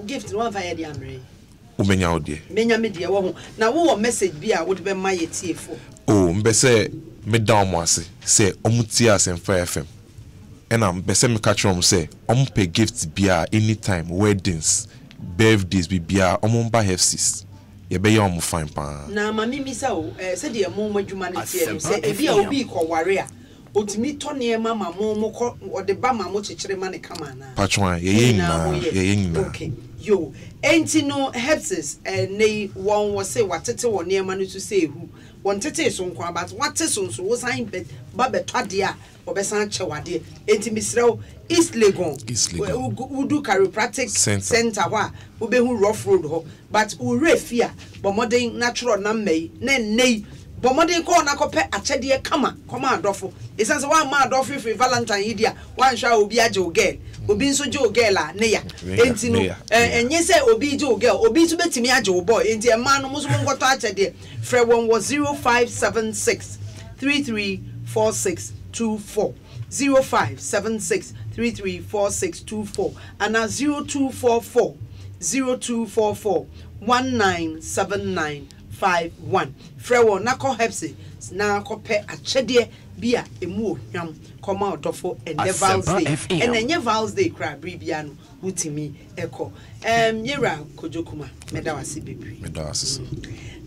gift no va de amre umenya odie menya me de wo na wo message bi a wo de be ma ye tiefo oh mbese me down mo ase say omuti Asempa FM and am bese me catch am say pay gifts bia anytime weddings birthdays bia omba hefsis ye be ya fine pa na mami misa o se de mo adwuma ne tie se e bia obi ko ware a otimi to ne mama mo ko ode ba ma mo chechire ma ne kama na patron ye nyina okay yo enti no hepsis nei won wo say watete wo ne ma no to say hu won tete so nko about wate so wo san ba betwade a obesan chewade enti misrew East Legon Udu Chiropractic Center wa ubehu rough road ho but urefia but modern natural na mei na nei but modern ko na kope achede kama koma adofo isanse wa ma adofo free Valentine idia wan hwa obi age o girl obi nso je o girl a ne ya enti no enye se obi je o girl obi nso betimi age o boy enti e ma no muso ngoto achede frɛ won was 0576 334624 0576334624 and 0244 197951 frewo nako hepsi na kope achede bia emu ohwam koma odofo Vals Day and enye Vals Day kra bibia no utimi eko yera kojokuma medawasi bebre medawasi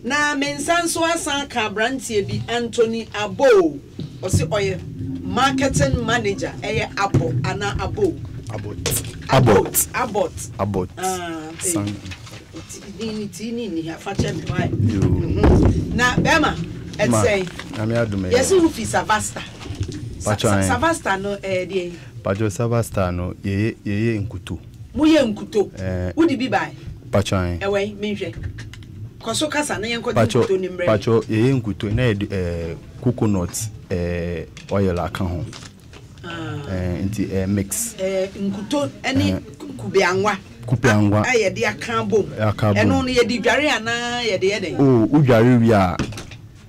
na mensanso asan ka brantie bi Anthony Abo osi oye marketing manager Abo ana Abo Abot ni afache twai na bema et say yes who fi Savasta Savasta no dey Pajo Savasta no ye nkuto muye nkuto wudi bi bai pachan ewe menhwe koso kasa na yenko nkuto ni mre pacho ye nkuto na coconut oil aka ho nti mix nkuto ani kubeanwa aye de aka bom eno no ye di dware ana ye de yeden udware wi a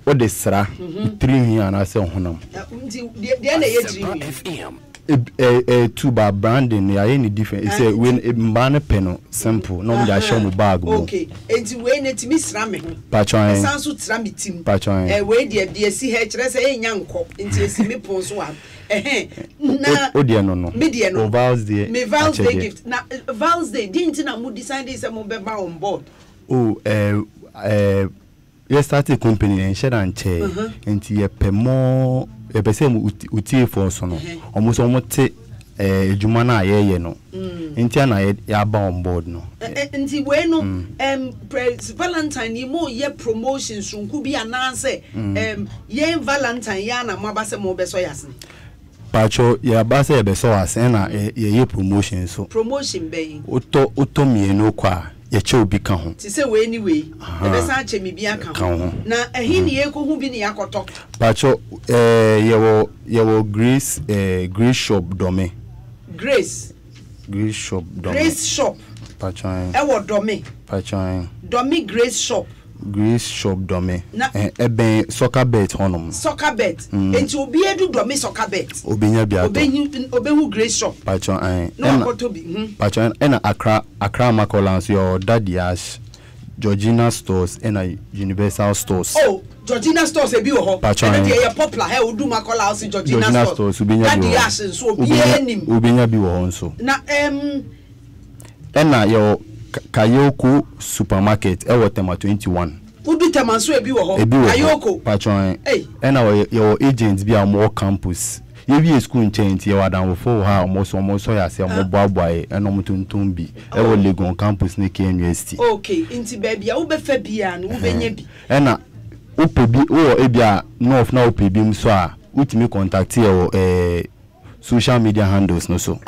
o de sra tiri ana se honam nti de na ye tiri tuba branding ya any different say when mbane peno simple no me show mu bag mo okay enti we na timi sra me ho patron sanso tra me tim patron we de si he kire say enya nko enti esi me pon so wa na odie no me de no Vals Day me Vals Day gift na Vals Day didn't na mu decide say mo be ba on board you start a company and share and chair enti ye pemo e be say utie for so no almost omote ejuma na ye no enti na ya ba on board no enti we no Valentine ni mo ye promotion sunku bi ananse ye Valentine ya na mo abase mo be so yase pacho ya base be so yase na ye promotion so promotion be uto mienu kwa ye che obi ka ho ti se we anyway e be sa che mi bi aka ho na ehi ni ye ko hu bi ni yakoto pacho ye Grace shop dome Grace shop dome Grace shop pacho wo dome pacho dome Grace shop dome ben soccer bet honum soccer bet enti obi edu dome soccer bet obinya bia to obehu Grace shop pacho no akoto bi pacho na Accra Macolans your daddy ash Georgina stores and Universal stores Georgina stores e bi wo ho and dey popular he odu Macola house Georgina stores daddy ash nso obi enim obinya bi wo nso na na your Kayoko supermarket Tema 21 udu Tema so e bi wo ho Kayoko patron na your agents bi am campus ye bi school nchent ye wadan fo ha omo ya se omo boaboy eno mutuntum bi Legon campus ne University okay inti baby a wo be fa bia no wo benya bi na upebi wo ebia north na upebi mso a utimi contact ye social media handles no so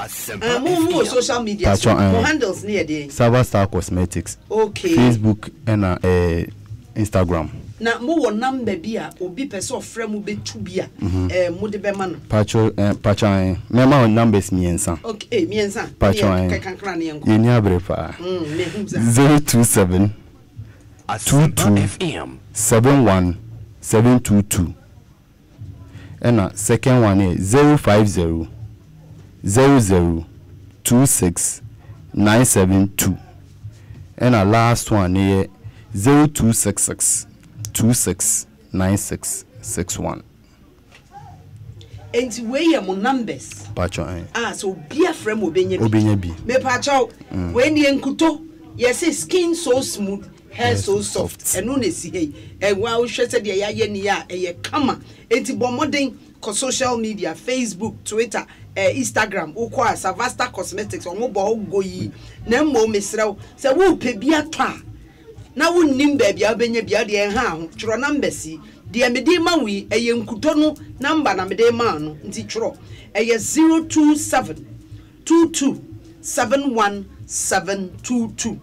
mo social media handles near there Savasta Cosmetics okay Facebook and Instagram na mo wo number bia obi pese ofre mu betu bia mo de be ma no pacho me ma numbers miensa okay miensa pacho kankra ne yanko yeni abrefa 027 Asempa FM 71722 and second one is 050 0026 972 and last one is 0266 269661 enti we ya mo numbers pacho so bia frame obenya bi me pacho we ni enkuto yes skin so smooth hair so soft eno na si hey wa wo hwese de ya ye ni ya ye kama enti bomoden ko social media Facebook Twitter Instagram ukwa Savasta Cosmetics omo bo go yi na mo mesrew se wo pe bi atwa na wo nim ba bia obenya bia de ha ho tworo number si de mede ma wi eye nkuto no number na mede ma no nti tworo eye 027 22 71722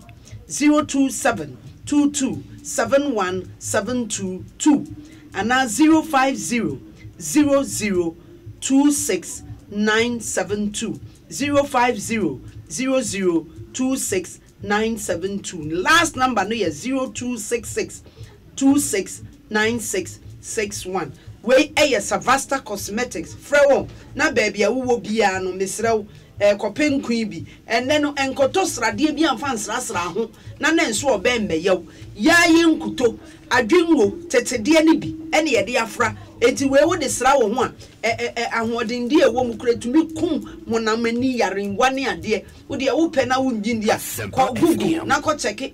027 22 71722 and now 050 00 26 972 050 00 26 972. Last number no yeah 0266 26 9661. We Savasta Cosmetics frewo na baby a wo bia no mesrew kopen queen bi enne no enkoto srade bi amfa nsrasra ho na nenso obembe yew ya yinkuto adwenwo tetede ne bi ene ye de afra enti we wo de sra wo ho a ahoden de ewo mu kuretumi kum monamani yaren wane ade wo de wo pe na wo njindi a Google na ko check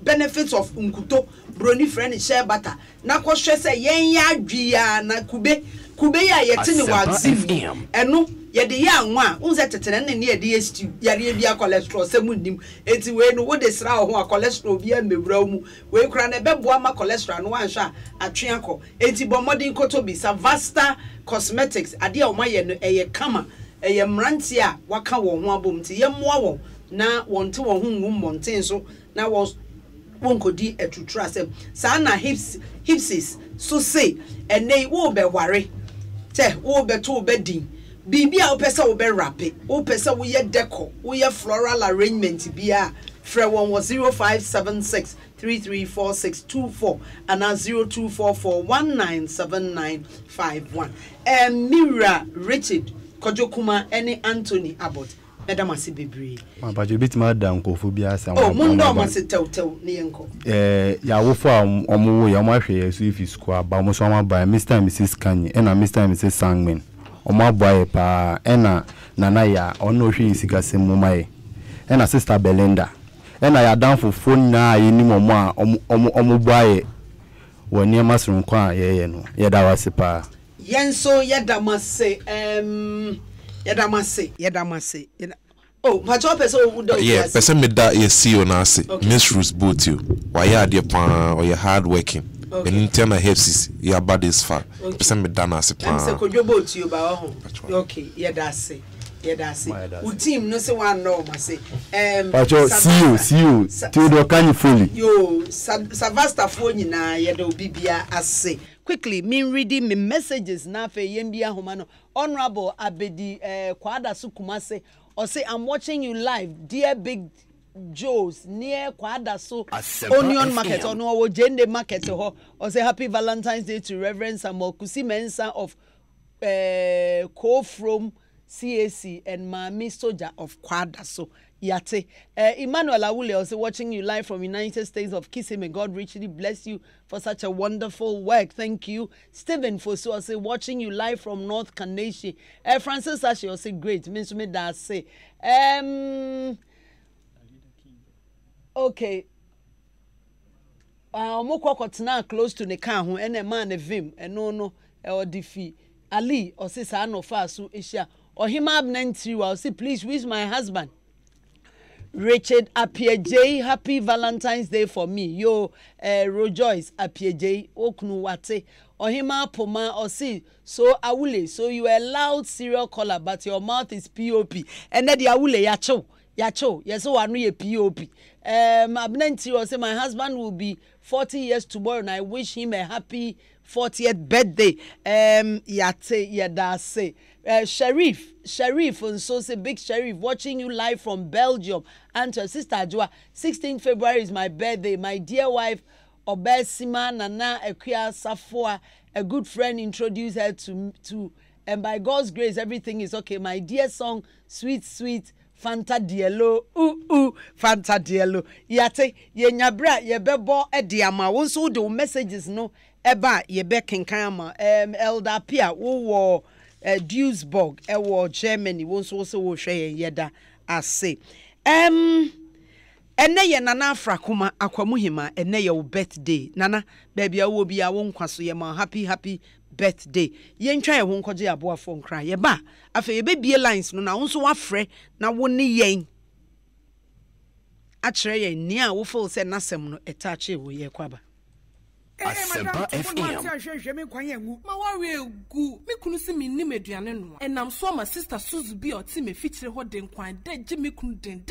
benefits of nkuto broni friend share butter na ko hwe se yen ya adwia na kube ya yete ne wazim eno yede ya anwa unze tetene ne ye de stew yare bia cholesterol semunim enti we no wo de sra ho a cholesterol bia mewura mu we kura na beboa ma cholesterol no anhwa atwe akọ enti bomodin koto bi Savasta Cosmetics ade a o maye no eye kama eye mranti a waka wo ho abom ti ye moa wo na wonte wo ho ngum monten so na wo wonkodi etutu asem sa na hipsis so say ene wo be ware te wo be to be din bibia wo pesa wo be rape wo pesa wo ye deco wo ye floral arrangement bia frɛ won 0576 334624 and 0244197951 Mira Richard Kojokuma any Anthony Abbott Madam Asibebre but you bit my down kofu bia sa mundo mase tew ne yenko ya wo fo omo ya mo hwe so if school ba mo so ma ba Mr and Mrs Kanye and Mr and Mrs Sangman omo aboy pa ena nana ya ono hwe insikasem mo mai ena sister Belinda ena ya down for phone na yini momo a omo boy woni amasron kwa ye no ye da wase pa yenso yedamase oh my job is so good yeah person me that you see on us Miss Ruth both you why you are there or you hard working and internal helps you about this far person me that as I'm say ko both you ba okay yeah that's it u team no say one no ma say see you Theodore can fully yo Savasta fo nyina ye da obibia ase quickly me reading me messages na fe yembia homa no honorable Abedi Kwada Sukumase or say I'm watching you live dear Big Joe's near Kwada so Onion Market or no Jende Market ho or say happy Valentine's Day to Reverend Samuel Kusi Mensa of Co from CAC and Mami Soja of Kwada so Yate Emmanuel Awule also watching you live from United States of Kissing. May God richly bless you for such a wonderful work. Thank you. Stephen Fosu also watching you live from North Kaneshie. Francis Ashi also great. Miss me that say okay. Mokokotna close to Neka ho and a man of him and no or defi Ali or say sa no fa so Asia or him abnenti I'll say please wish my husband Richard Appier happy Valentine's Day for me. Yo, Rejoice Appier Oknu Wate. Or him poma or see. So Awule, so you are loud serial caller, but your mouth is POP. And then the Awule Yacho. Yes, so I know a POP. Abnenti or say my husband will be 40 years tomorrow, and I wish him a happy 40th birthday. Yate Yadase. Sheriff and so say Big Sheriff watching you live from Belgium and her sister Ajua 16th February is my birthday. My dear wife Obesima Nana Ekia Safua, a good friend, introduced her to and by God's grace everything is okay. My dear song sweet Fanta Diello Fanta Diello Yate ye nyabra ye bebo ediama won so do messages no eba ye be kenkama Elder Pia wo Duisburg ewo Germany won so wo hwe yeda ase ene ye nana afrakuma akwamuhima ene ye wo birthday nana baby awo bia wo nkwaso ye ma happy birthday yɛntwa yɛ ho nkɔgye aboafo nkra yɛba afei yɛbɛbie lines no na wo nso wafrɛ na wo ne yɛn akyerɛ yɛn ni a wo feel sɛ nasɛm no ɛtaache wo yɛ kwaba Asempa FM. Ma worry gu. Me kunu si me nim aduane no. Enam so ma sister Suzy bi o ti me fitire ho den kwan de gye me kunu den.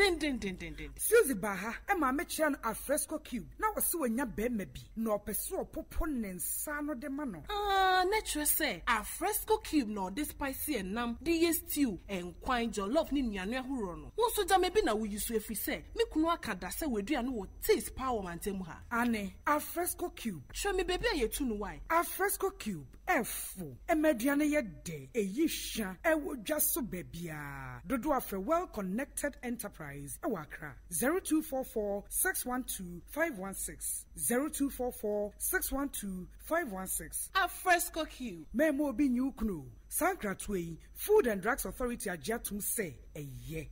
Suzy ba ha e ma me kire no alfresco cube. Na wo se wanya be ma bi. Na opese opopo ne nsa no de ma no. Ah, nature say alfresco cube no de spicy enam, de stew en kwan jollof ni nuane ahoro no. Wo so ja me bi na wo yusu efi say. Me kunu akada say weduane wo taste power mantem ha. Ane alfresco cube. Show me baby aye tu no why. Alfresco cube. Efo. Emediane ye de. Eyi sha. Ewo dwaso bebia. Dodo afre well connected enterprise. Ewakra. 0244-612-516. 0244-612-516. Alfresco cube. Memo bi nyukno. Sankratwe. Food and Drugs Authority ajatum say. Eye.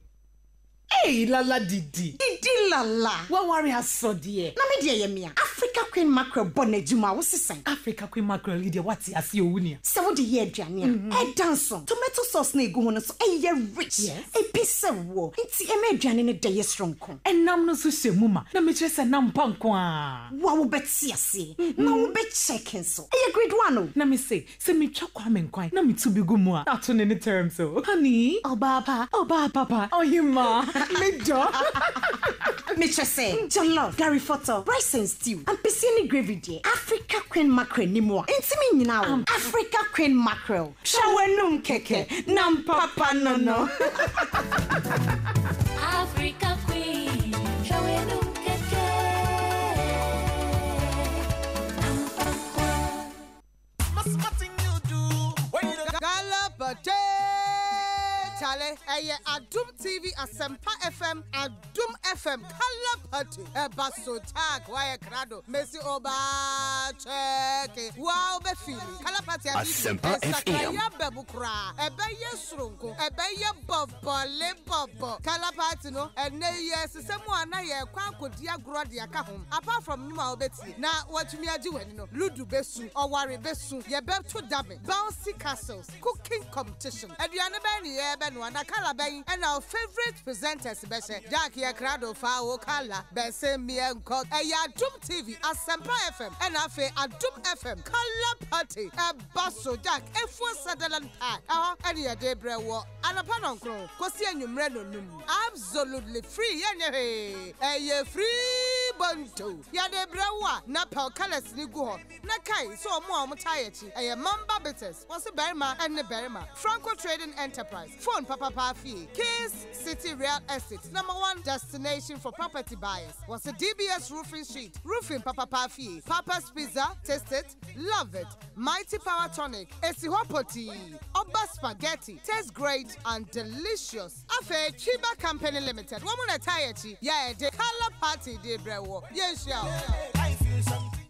Hey, lala didi lala. What worry has so dear? Na me dear yemia. Africa Queen Mackerel bonejuma wo sisan. Africa Queen Mackerel leader what asi owunia. Se wo de ye aduane a. E danson. Tomato sauce na egu ho no so e ye rich. Yes. E pise wo. Nti e me aduane ne de ye stronko. Enam no so shemu ma. Na me kire se nam panko a. Wa wo beti ase. Na wo be checking so. E ye grade 1 o. Na me say se me twa kwa me nkwan. Na me tu bi gu mu a. Na to ne ne term so. Honey, oba papa. Oh hima. Me jo. Me say, jollof, Gary photo, rice and stew, and piscine gravy dear. Africa Queen Mackerel ni mo. Intimi now. Africa Queen Mackerel. Shawenum keke, nam papa no. Africa Queen, shawenum keke. What's nothing you do when you galapate. Chale, Adum TV, Asempa FM, Adum FM, Color Party, Basso Tag, Wire Crado, Messi Oba, check, wow, Befili, Color Party, Asempa FM, Bebukra, Ebeye Srunko, Ebeye Bobo, Lebobo, Color Party, no, and yes, someone I could dia gradia kahum, apart from Numa Obeti. Now, what you are doing, no, Ludu Besu, or Wari Besu, Yabel to Damme, Bouncy Castles, Cooking Competition, and Yanabani, Benwana Calabay, and our favorite presenters, Beshe, Jackie Crado, Fao Kala, Besse, me and Cod, Adum TV, Asempa FM, and Afe Adum FM, Color Party, a Basso Jack, F4 Sutherland Pie, and your Debra war, and a Panoncro, Cosian Numreno Num, absolutely free, and free Bonto, Yadebra, Napa Colors Nigo, Nakai, so more Mutiety, a Mamba Bitters, was a Berma and the Berma, Franco Trading Enterprise, Phone Papa Pafi, Case City Real Estate, #1 destination for property buyers, was a DBS roofing sheet, roofing Papa Pafi, Papa's Pizza, taste it, love it, Mighty Power Tonic, Esihopoti, Oba Spaghetti, tastes great and delicious. Afe Chiba Company Limited, woman attire, yeah, the Color Party, de Brewo, yes, yeah. I feel something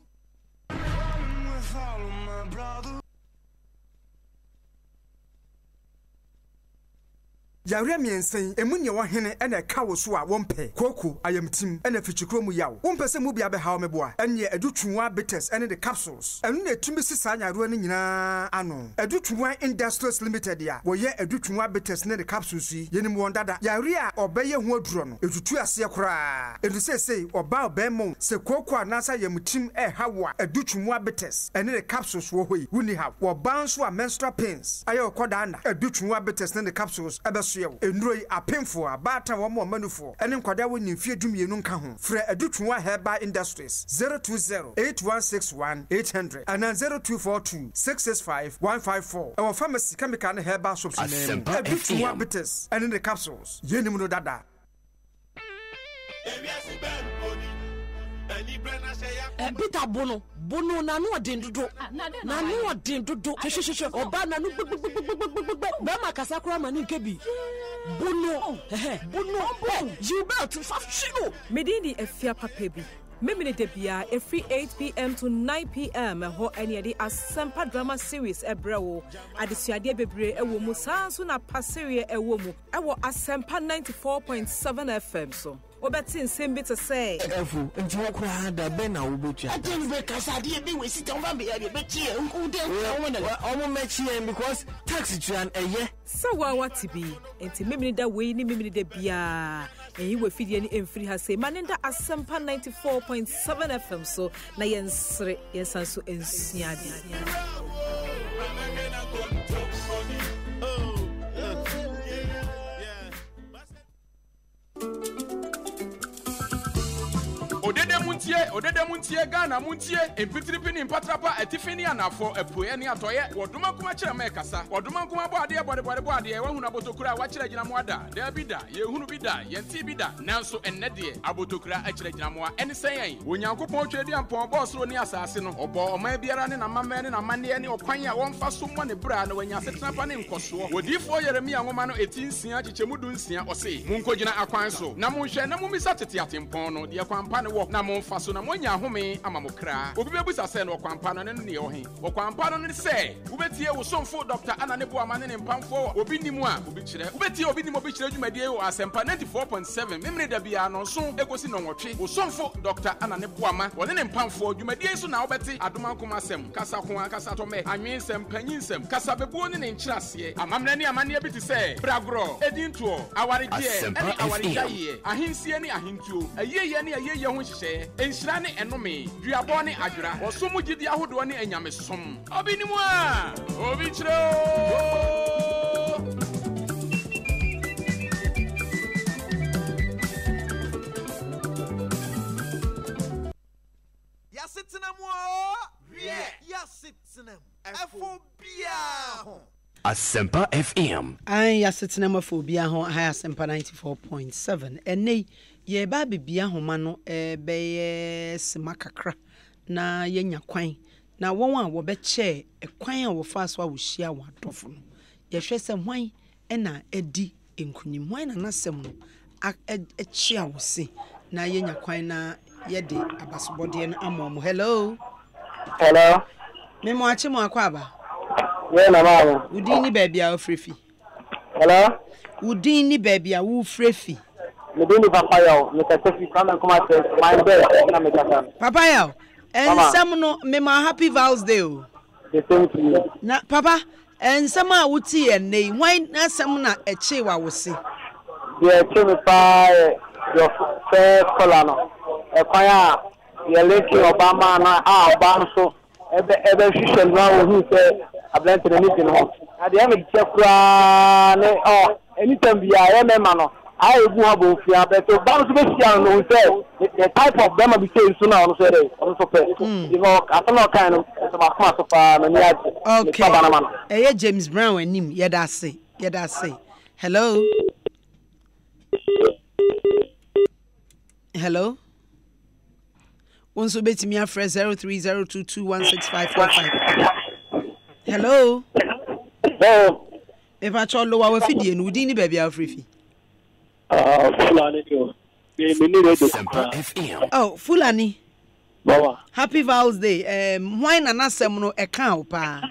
with all of my brothers. Yawre miensen emunye wo hene ene ka wo so a wompe koku ayamtim ene fichikro mu yawo wompe se mu bia be hawo meboa ene adutwunwa bitters ene the capsules enu na tumi sisa nyaro ne nyina ano adutwunwa industries limited ya wo ye adutwunwa bitters ne the capsules yi yenim won dada yawre a obeye ho aduro no etutu ase kora edu sesei oba obemo se koku anasa yamtim hawo adutwunwa bitters ene the capsules wo hoyi wuni ha wo banso a menstrual pains ayo koda na adutwunwa bitters ne the capsules Endroi apemfo abata wo mo manufo ene nkwada wo nyimfie dumienu nka ho frɛ adutwunwa Herbal Industries 020-8161-800 and 0242-665-154 our pharmacy chemical and herbal shops name adutwunwa bitters and in the capsules yenim no dada Bita bono na no den dodo na no den dodo hwehwehwe oba na no ba makasa kura mani nkebi bono you belt fa shino medindi afia papa bi Memini debia every 8 p.m. to 9 p.m. Ho any the Asempa drama series ebrewo. Adisuade bebre ewo mu sanso na paserie ewo mu. Ewo Asempa 94.7 FM so. Obetin sembi to say. Efu, nti wo kura da be na wo botua. Atin be kasade be we sit on ba be be chie nku de. Omo mechie because taxi tran eye. So what be? Enti memini da we ni memini de bia. And we feed any free has say Manenda Asempa 94.7 FM so na yensre yensanso ensiade. Odede muntie Ghana muntie empitiripi mpatrapa etifini anafo epoe ne atoye woduma kuma kire mekasa woduma kuma bo ade wahuna botokura wa kire gina mo ada da bida ye hunu bida yenti bida nanso ennede abotokura a kire gina mo ene sɛn onyankopɔn twedi ampɔn bɔsoro ne asase no ɔbɔ ɔman biara ne na mamma ne na manne ne ɔkwan a wɔmfa so mo ne bra na wanya setenapa ne nkoso odifo Yeremia ngoma no etinsia chichemu dunsia ɔse munkogina akwan so na monhwɛ na mumisa tete atempɔn no de kwampa ne wɔ na monfa so na monya home amamokra obi bebusa sɛ no kwampa no ne ne ɔhe kwampa no ne sɛ ubetie wo somfo Dr. Ananebo amane ne mpamfo obi nimu a obi kyerɛ ubetie obi nimu obi kyerɛ dwumadie wo Asempa 94.7 memre da bia no so ekosi no nwɔtwe wo somfo Dr. Ananebo ama wɔne ne mpamfo dwumadie so na wobɛte adoma nkoma asɛm kasa ko kasa tɔmɛ anwen nsɛm panyin nsɛm kasa bebuo ne nkyerɛseɛ amamne ne amane bi te sɛ bragro edintuo awaregye ɛne awaregye ahensie ne ahentuo ayeye ne ayeye ho hyehyɛ enhyira ne enome duabɔ ne adwura wɔsom gidi ahodoɔ ne anyamesom obi nimu a obi kyerɛ Asetenamu Afobia Asempa FM. Asetenamu Afobia ho Asempa 94.7. Ene ye ba bibia homa no be semakakra na yenya kwan na won a wo be che kwan a wo fa so a wo hia wo adofo no ye hwe se hwan na edi enkunim hwan na nasem no chia wo se na yenya kwan na yede abasobode no amom. Hello me mo achi mo akwaba ye na ma udi ni ba bia ofrefi. Hello udi ni ba bia wo frefi. Medini papa yao mekasesi kama kuma se my bed na mekasa papa yao ensam no me ma happy vows day o the same to you na papa ensam a wuti ennei hwan asam na eche wa wo se the chemi pa your first caller no e kwan a ye leki Obama na Obama so ebe hwehwe no wo hu se ablante ne ni no ade am che kura ne anytime bia ye mema no I go about fear, but the bounce of the type of them be saying sooner on Saturday. You know, I don't know kind of mass of okay. James Brown and him, yada say. Hello. One so bet me a fresh 0302216545. Hello. If I told lower video, and we didn't baby our free. Oh, Fulani. Happy Vows Day. Why na nasem no e kan pa?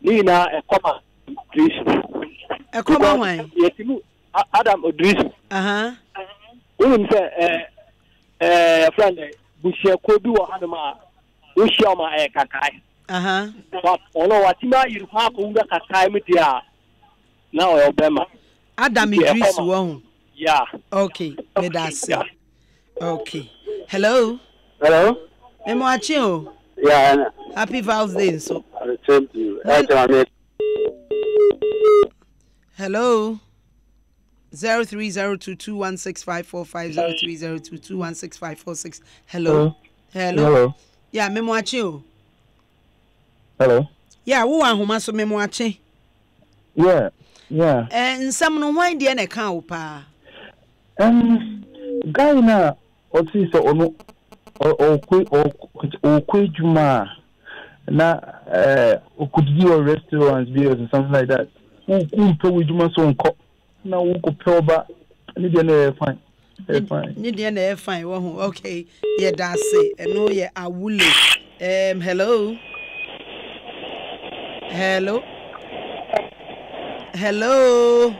Nina e koma Idris. E koma wan? Yetimu Adam Idris. Won say friend bushia ko bi wo hanoma wo hia ma e kakai. But ono watima yirfa ko nga kakai media na o bema Adam Idris won. Yeah. Okay, me that say. Okay. Hello. Emo achi o. Yeah. Happy Vows Day so. Same to you. Hello. 0302216545 0302216546. Hello. Yeah, memo achi o. Hello. Yeah, wo ahoma so memo achi. Yeah. Nsam no hwan de na kan wo pa. Guy na oti so ono okwe juma na okudidi or restaurants or something like that. Who with you so uncle? Now who could pay over? Need an fine. Need an fine. Okay, yeah, that's it. And no, yeah, I will. Hello. Hello.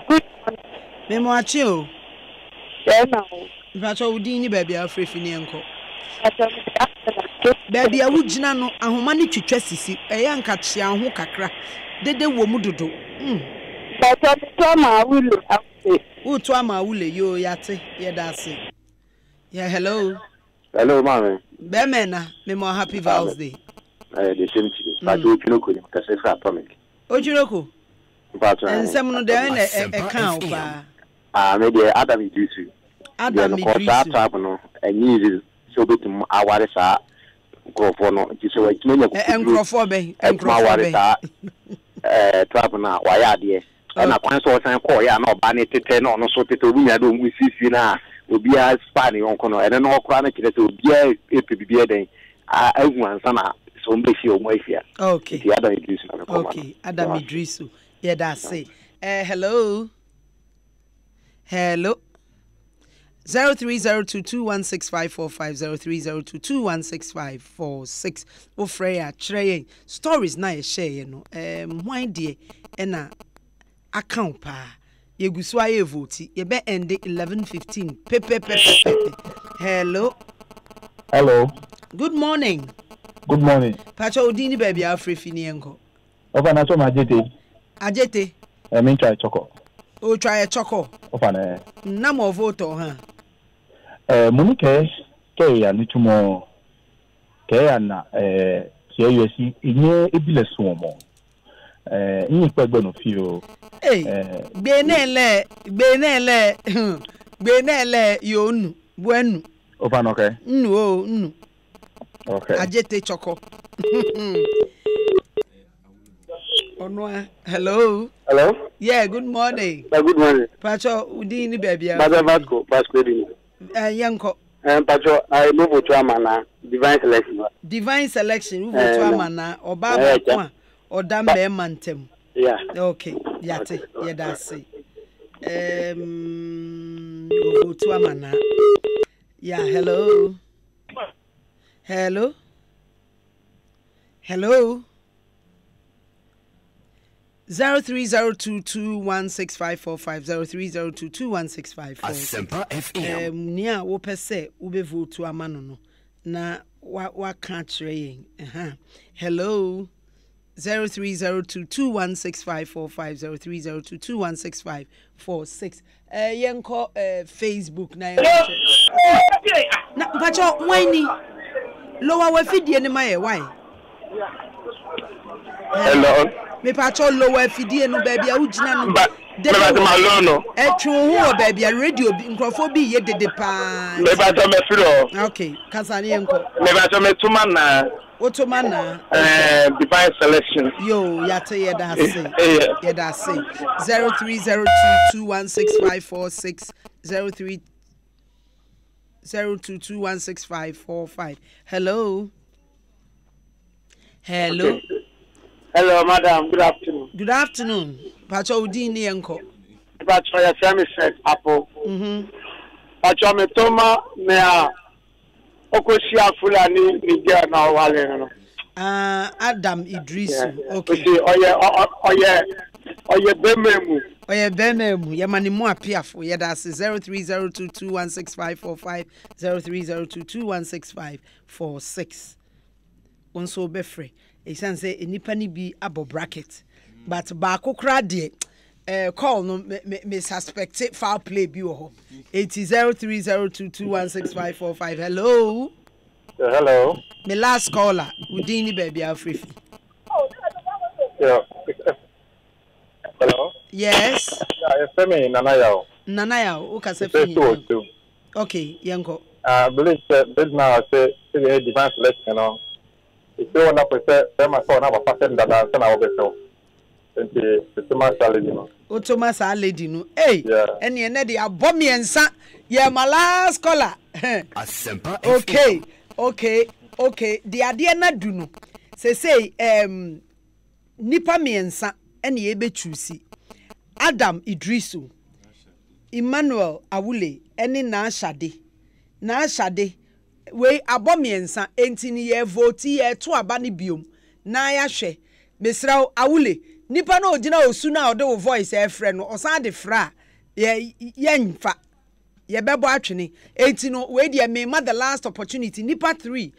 Good. Memo achiu. Yeah, now. But you didn't baby afraid fini enko. Baby a wujina no ahoma ni twetwa sisi. Eya nka chia ho kakra. Dede wo mu dodo. But to ma wule. Who to ma wule yo yate. Ye da se. Yeah, hello. Hello, mama. Bemena, memo happy Val's Day. The same to you. But you know, you can say for atomic. Ojuroko. And some no there in account. Maybe Adam Idrisu. Adam Idrisu. And you so bit our sa microphone. Just so it's many microphone. Trap now. Why are there? And I can't so time call ya no bannet 10 or no so to we are doing with Sina. Will be a Spanish on corner and no chronic that will be a day. Everyone, sana. Okay. Okay. Adam Idrisu. Yeah, that's it. Hello. 0302216545 0302216546. Freya Trey stories na share you know. Why dear ena account pa. Yeguswa ye vote. Ye be end 11:15. Pepe. Hello. Good morning. Good morning. Pacho Odini baby Afri fini enko. Ofa na so ma ajete. Ajete. Me try choco. O try choco. Ofa na. Na mo vote ha. Muni ke ya nitumo ke ya na CUSC inye ebile so mo. Yin pe gbo no fi o. Gbenele yo nu buenu. Ofa no ke. Nu. Okay. Ajete choco. Hello. Yeah, good morning. Good morning. Pacho, udini baby. Vasco. Yanko. Pacho, I move to Amana. Divine selection. Move to Amana. Obaba kwa. Odambe mantem. Yeah. Okay. Yate. Yeah, that's it. Move to Amana. Yeah. Hello. 0302216545 0302216545 Asempa FM. Nia wo pese wo be vote amano no na wa ka kire yen. Hello. 0302216545 0302216546 yenko Facebook na pacho wani lower we fidie ni maye why hello me pacho lower fidie no baby a ugina no de ma no etwu ho baby a radio nkrofo bi ye dede pa me pacho me firo okay kasani yenko me pacho me tuma na Otomana divine selection. Yo, yate yedase. Yedase. 0302216546 0302216545. Hello. Okay. Hello, madam. Good afternoon. Good afternoon. Pacho udini enko. Pacho ya sami said apple. Pacho me toma mea Okoshia Fulani Niger na wale no. Adam Idrisu. Okay. Oye bememu. Yamani mu apiafo. That's 0302216545 0302216546. Onso befre. Esan say enipa ni bi abo bracket. But ba kokra de call no me suspect foul play bi wo ho. 800302216545. Hello. Hello. My last caller, Udini baby Afrifi. Yeah. Hello. Yes. Yeah, it's me Nanaya, uka se fi. Okay, yanko. Believe that now say the divine selection no. If you want to say them I saw na ba pass that na obeso. Thomas lady no. Hey, and ye na dey abomi ensa. Yeah, my last caller. Asempa. Okay. The idea na do no. Say nipa miensa ɛne yɛbɛchuusi Adam Idrisu, Emmanuel Awule, ɛne Naashade we abomiensa enti ni ye vote ye to aba ne biom na ya hwe mesraw Awule nipa na ogina osu na ode wo voice e frɛ no osan de fra ye nfa ye bebo atwene enti no we de me ma the last opportunity nipa 3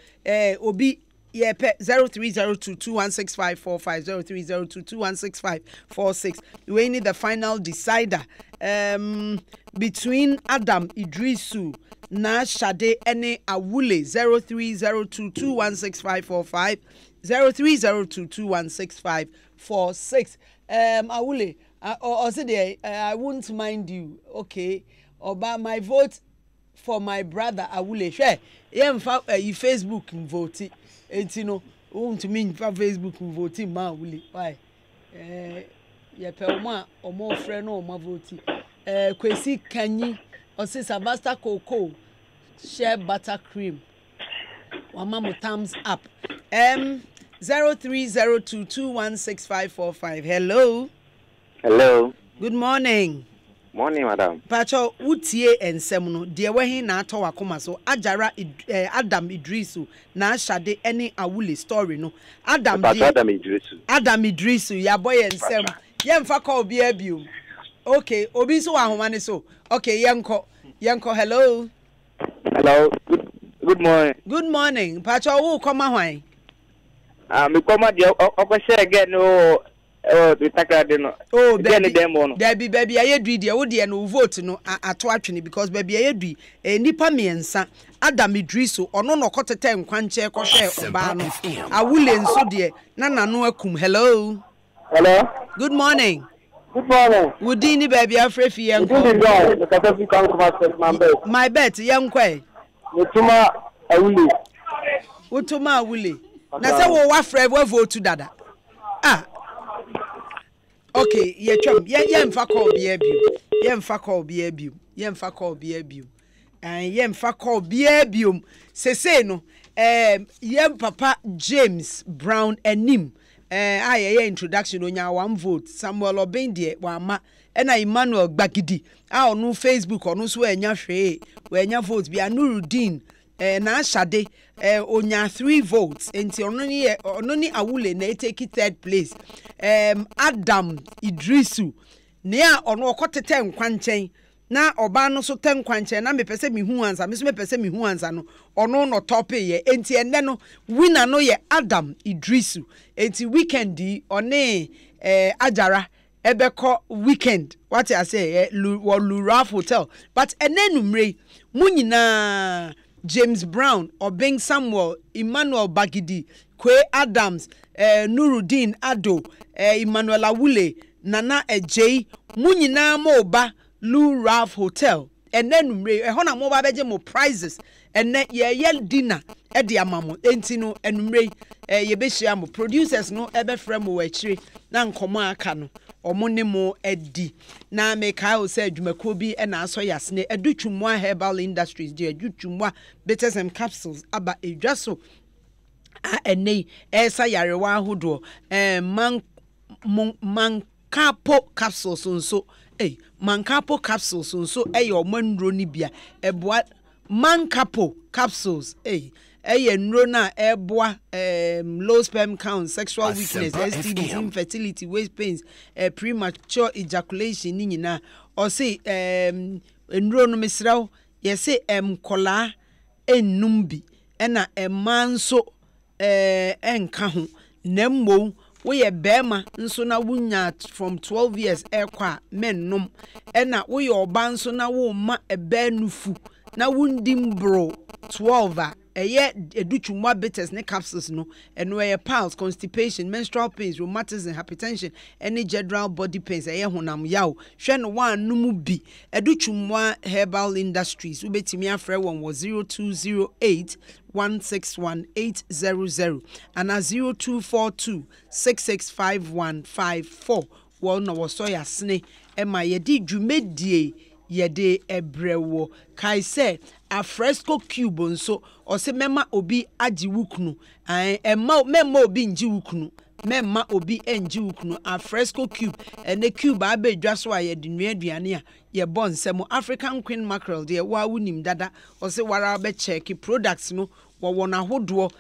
obi ye pe 0302216545 0302216546 we need the final decider between Adam Idrisu Naashade ene Awule 0302216545 0302216546 Awule I won't mind you okay oba my vote for my brother Awule hwe yemfa Facebook vote enti no won't mean for Facebook vote ma Awule why ye pe omo frɛ no omo vote Kwesi Kanyi Osi Savasta Cocoa share buttercream. Wamamu thumbs up. 0302216545. Hello. Hello. Good morning. Morning, madam. Pacho utie ensemno de wehin na ato wakoma so Ajara Adam Idrisu Naashade ene Awule story no. Adam Idrisu ya boy ensem. Yemfa call bi abium. Okay, obi so ahomane so. Okay, yanko. Hello. Hello. Good morning. Good morning. Pacho who come hwan? Me come there okose again the takade no. Oh, baby. Baby ayedui there wo de no vote no ato atwene because baby ayedui nipa miensa Adam Idrisu ono no kotete nkwanche kohwe oba no. Awule nso de na nano akum. Hello. Hello. Good morning. Good morning. Wudini baby afrefi yanko. My bet yankwe. Utuma Awule. Na se wo wafre wo vote dada. Ah. Okay, ye twam. Ye mfa call bi abiu. Ye mfa call bi abiu. Sese no ye papa James Brown enim. Introduction onya one vote Samuel Obendie wama ena Emmanuel Gbagidi no Facebook onu so enya hwe we enya vote bia Nurudin Naashade onya 3 votes enti onu ni Awule na take third place Adam Idrisu nea onu okotete nkwanchen na oba no so tenkwanche na mepese mihu ansa me so mepese mihu ansa no ono no top ye enti enne no winner no ye Adam Idrisu enti weekend di one Ajara ebeko weekend what I say Luraf Hotel but enne numre munyina James Brown Obeng Samuel Emmanuel Bagidi Kwe Adams Nurudin Ado Emmanuel Awule Nana Ejay munyina moba Lou Ralph Hotel and then hona mo ba beje mo prizes and then ye dinner e de amamo enti no enumre ye be hia mo producers no e be frɛ mo wachire na nkomo aka no omo ne mo edi na me kai o say adwumako bi e na aso yasne adutwumwa herbal industries de adutwumwa bettesem capsules aba edwaso enei esa yarewa ahodo mankapo capsules nso mankapo capsules nso omanro ni bia eboa mankapo capsules nro na eboa low sperm count sexual weakness STDs infertility waist pains premature ejaculation ni nyina o say nro no mesraw ye say kola enumbi na emanso enka ho na mmom we ye bema nso na wunya from 12 years ekwa mennom na we ye oba nso na wo ma ebe nufu na wundim bro 12 eye edutwumwa bitters ne capsules no eno ye piles constipation menstrual pains rheumatism hypertension any general body pains eye honam yaw hwe no wan numu bi edutwumwa herbal industries ubetimi afre won 0208 161-800 and 0242-665154. Well, no was so yasne ema yedi dwumedie yede ebrewo kai se a fresco cube nso o se mema obi agi wukunu ema mema obi ngi wukunu memma obi enji ukunu a fresco cube ene cube abe dwa so a ye de nua aduane a ye bon nsem African queen mackerel de wa wunim dada o se wara be check products no wo na hodo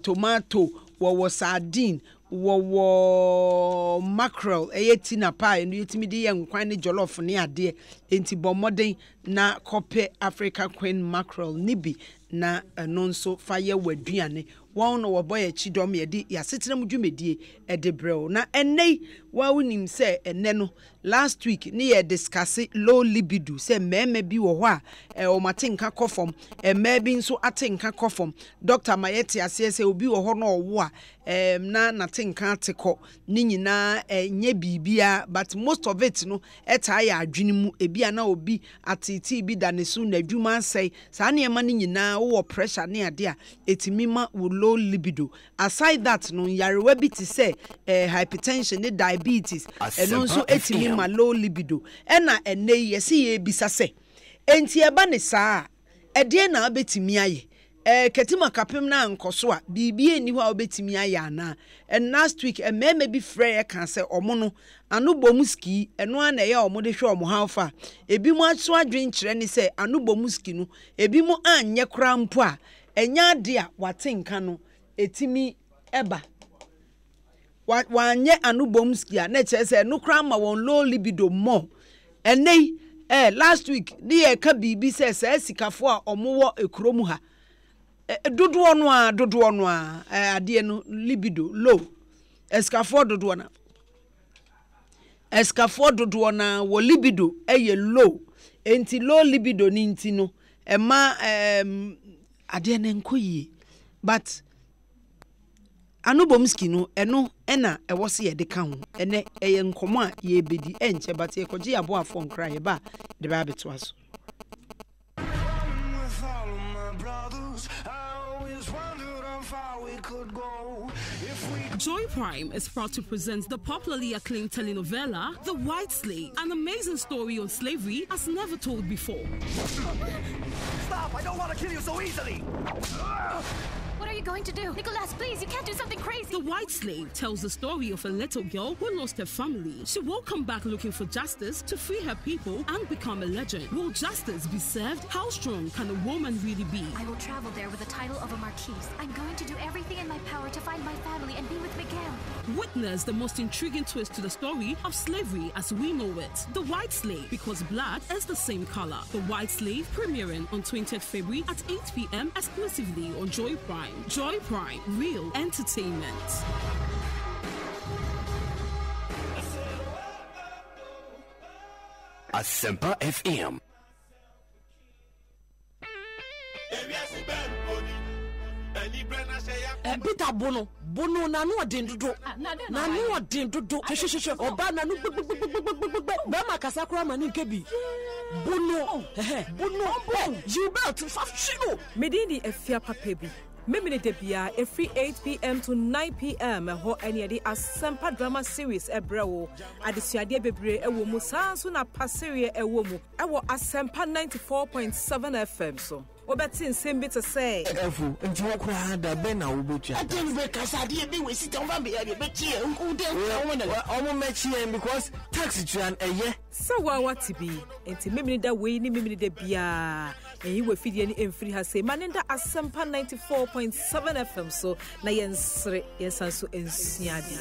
tomato wo sardine wo mackerel tina pie no yetimi de ye nkwan ne jollof ne ade enti bomoden na kope Africa queen mackerel nibi na nonso faye waduane won no wo boy chidom ye di yasetenam dwumedie de brew na enei wa wonim se ene no last week ni ye discuss low libido se mema bi wo ho a o matenka kofom mema bi nso atenka kofom Dr. Mayete ase se obi wo ho no wo a na natenka ateko ni nyina nye bibia but most of it no eta ya adwene mu ebia na obi atiti bi da ne so na adwuma asai sa ne ema ni nyina wo pressure ne ade a etimi ma wo low libido aside that no yarewa bi ti say hypertension ne diabetes eno nso etimi ma low libido ena ene yesi ye bisa se enti eba ne saa ede na abetimi aye ketima kapem na nkoso a bibie ni ho a obetimi aye ana and last week meme bi frɛ kan sɛ ɔmo no anu bomuski eno ana ye ɔmo de hwe ɔmo hafa ebi mu aso adwen kyerɛ ni sɛ anu bomuski no ebi mu anye kora mpo a enya de a watenka no etimi eba wanye anu bomuski a na kyerɛ sɛ no kora ma won low libido more enei last week ni ye ka bibi sɛ sikafo a ɔmo wɔ ekromu ha dodo no a ade no libido low eskafo dodo na wo libido eye low enti low libido ni nti no ema ade na nkoyi but anubomski no eno ena ewo se ye de ka ho ene eye nkomo a ye bedi enche but ye koje abo afọ nkra ye ba de ba beto aso. Joy Prime is proud to present the popularly acclaimed telenovela, The White Slave, an amazing story on slavery as never told before. Stop! I don't want to kill you so easily! What are you going to do? Nicholas, please, you can't do something crazy. The White Slave tells the story of a little girl who lost her family. She will come back looking for justice to free her people and become a legend. Will justice be served? How strong can a woman really be? I will travel there with the title of a marquise. I'm going to do everything in my power to find my family and be with Miguel. Witness the most intriguing twist to the story of slavery as we know it. The White Slave, because blood is the same color. The White Slave premiering on 20th February at 8 p.m. exclusively on Joy Prime. Joy Prime, real entertainment. Asempa FM. Peter Bono na no odin dodo na no odin dodo hwehwehwe oba na no bema kasa kura mani nkebi Bono you bet fafshino medini efia papa bi Memine debia every 8 p.m. to 9 p.m. Ho any the Asempa drama series ebrewo adisuade bebre ewo mu sanso na paserie ewo mu ewo Asempa 94.7 FM so obeti nsem bi to say efu nti wo kura da be na wo botua atin be kasa de be we sit on van be be tie nku de omo mechie because taxi tuan eye so wati bi enti memine da we ni memine da bia eyi we fidie ni emfiri ha say manenda Asempa 94.7 FM so na yensre yensanso ensuade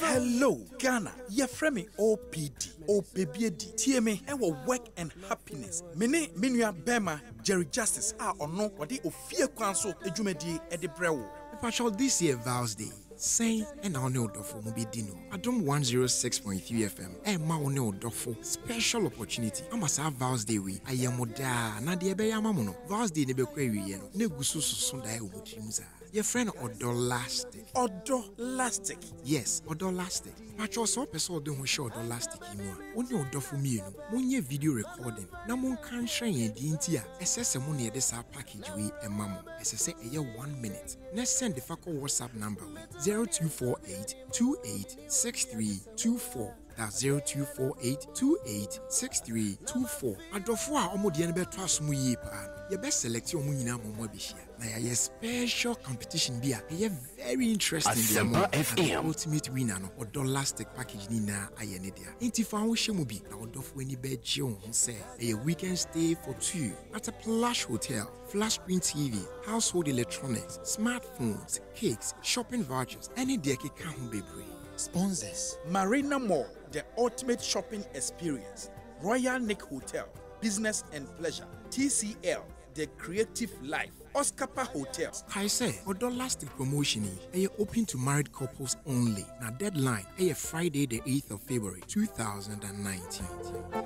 Hello, Ghana. Your friend OPD. OPBD. TMA. Ewa work and happiness. Mene minua Bema Jerry Justice. Ono wadi ofie kwanso ejumedi edebrewo. Partial this year Vows Day. Say and our new dofo mo be dino. Adom 106.3 FM. Ma one dofo special opportunity. Amasa Vows Day we. Ayamoda na de be yamamono. Vows Day ne be kwa wi ye no. Ne gusu susu da e obutimza. Your friend Odolastic. Odolastic? Yes, Odolastic. But you also person do show Odolastic imo. Only Odofo mi no. Monye video recording. Na mon kan share ye di ntia. Ese money e de package we e mamo. Ese se 1 minute. Next send the fuck WhatsApp number 0248 286324. That's 0248286324. Adofo a omo de be to asom yi pa no. Ye best select omo nyina mo bishia. Na ya special competition bia. Ye very interesting. Asempa FM. Ultimate winner no $1 package ni na aye ne dia. Inti fa ho hye mu bi na odofo ani be gye ho say a weekend stay for 2 at a plush hotel, flash screen TV, household electronics, smartphones, cakes, shopping vouchers, any day ke ka ho bebre. Sponsors: Marina Mall, the ultimate shopping experience. Royal Nick Hotel, Business and Pleasure. TCL, the Creative Life. Oscapa Hotels. I say, $1 promotion is open to married couples only. Now deadline is Friday the 8th of February 2019.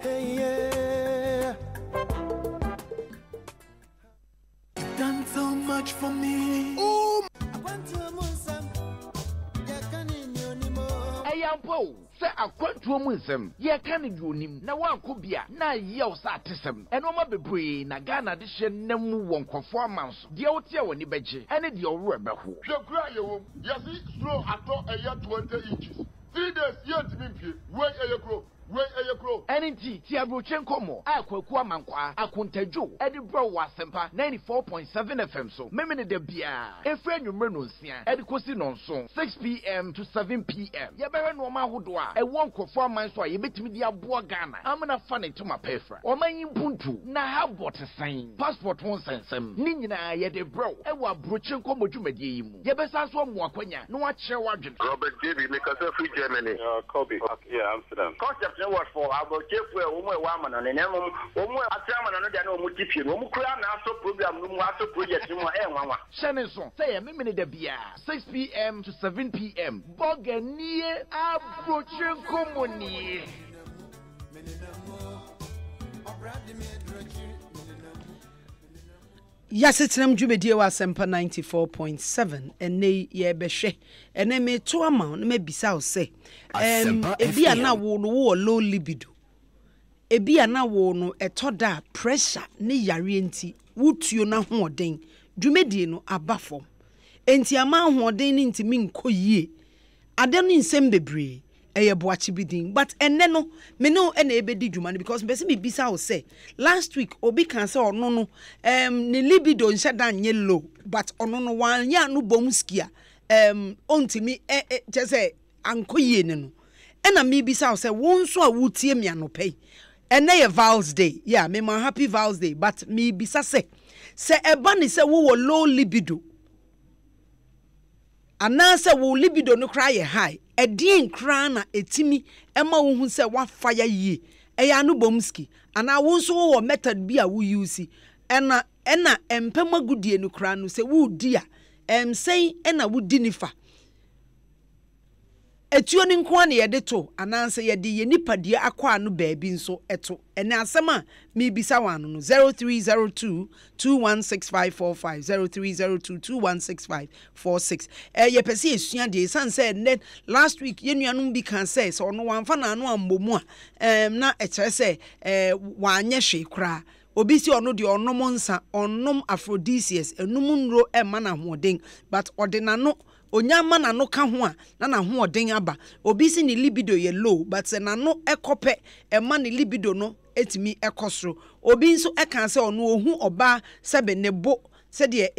Hey, yeah. You've done so much for me. Oh, I want to Ayampo, say I quite to Muslim. Ye can you him na one could be na yell satism. And Oma Bebre, Nagana addition, Nemu won't conform mouse. The old year when you beji, and it your rubber who. You cry, you see, slow at all a year 20 inches. 3 days yet to be wait a year grow. Where are you grow? NNT, Tiabrochenko mo. Aqua Mankwa, Akuntejo, Edinburgh Asempa 94.7 FM. So, Memene de Bia, a friend you Menusia, Edikosi non song, 6 p.m. to 7 p.m. Yabera no Mahudwa, a one conform man so you bet me the Abua Ghana. I'm gonna fund it to my pefra. Or my impuntu, na have what a sign. Passport won't send some. Nina, yet a bro, a wa Brochenko Mojumedimu. Yabesa swam Wakwanya, no watch your wagon. Robert Davy, make us a free Germany. Kobe, yeah, Amsterdam. What for about Jeffrey, woman, and an animal, woman, a chairman, and a multitude, woman, also program, also project, Shannon, say a minute de Bia, 6 p.m. to 7 p.m. Boganier, approaching Comoni. Yes, it's nam dwumadie wa Asempa 94.7 ene ye behwe ene me to amount me bisa o say ebi ana wo no wo low libido ebi ana wo no etoda pressure ne yare enti wutuo na hoɔden dwumadie no abafom enti ama hoɔden ne ntimi nkoyie ade no nsem bebre eye boachi bidin but enne no me no ena ebedi dwuma no because me be bisa wo say last week obi kan say ono no ne libido nhyɛ dan nye low but ono no wan ya no bomskia ontimi je say ankoyie ne no ena me bisa wo say won so a wutie me anopɛ ene ye Val's Day yeah me ma happy Val's Day but me bisa say eba ni say wo low libido anase wo libido no cry high edin kra na etimi ema wo hu se wa fire yie eya no bomski ana wo so wo method bi a wo use ena empema gudie no kra no se wo di a sei ena wo di nifa etuo ni nko na yede to ananse yede ye nipa die akwa no baabi nso eto ene asema me bisa wano no 0302 216545 0302 216546 ye pese esua de san say last week ye nuanom bi kan say so no wanfa na no ambomu a na ekere say wanye hwe kra obi si ono de onom nsa onom aphrodisiacs enum nro ema na hoden but odinano onyama na no ka ho a na hoden aba obi si ni libido ye low but se na no ekope ema ni libido no etimi ekosoro obi nso eka se ono ohu oba sebe nebo se de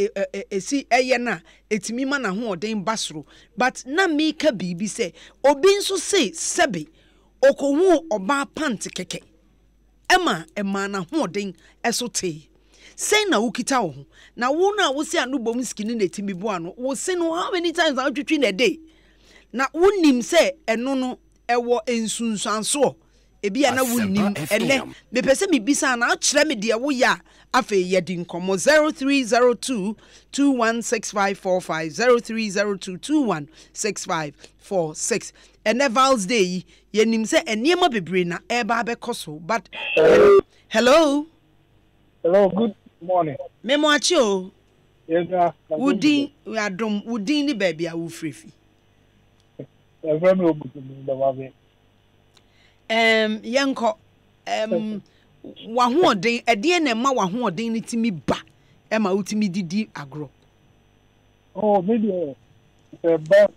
esi eye na etimi ma na hoden basoro but na me ka bibi se obi nso se sebe okohu oba pant keke ema na hoden esote say na ukita wo na wo na wo se anu bom skin na timi bo ano wo se no how many times na twetwi na day na wonim se eno no ewo ensunsanso ebi ana wonim ene me pese me bisa na akire me de wo ya afa yedi nkomo 0302 216545 0302 216546 ene Val's Day yenim se eniema bebre na eba abekoso but hello good morning. Memoachi o. Yes, sir. Udin ni baby a wo frefi. Yanko wa hoden ede na ma wa hoden ni timi ba e ma utimi didi agro. Oh, maybe ba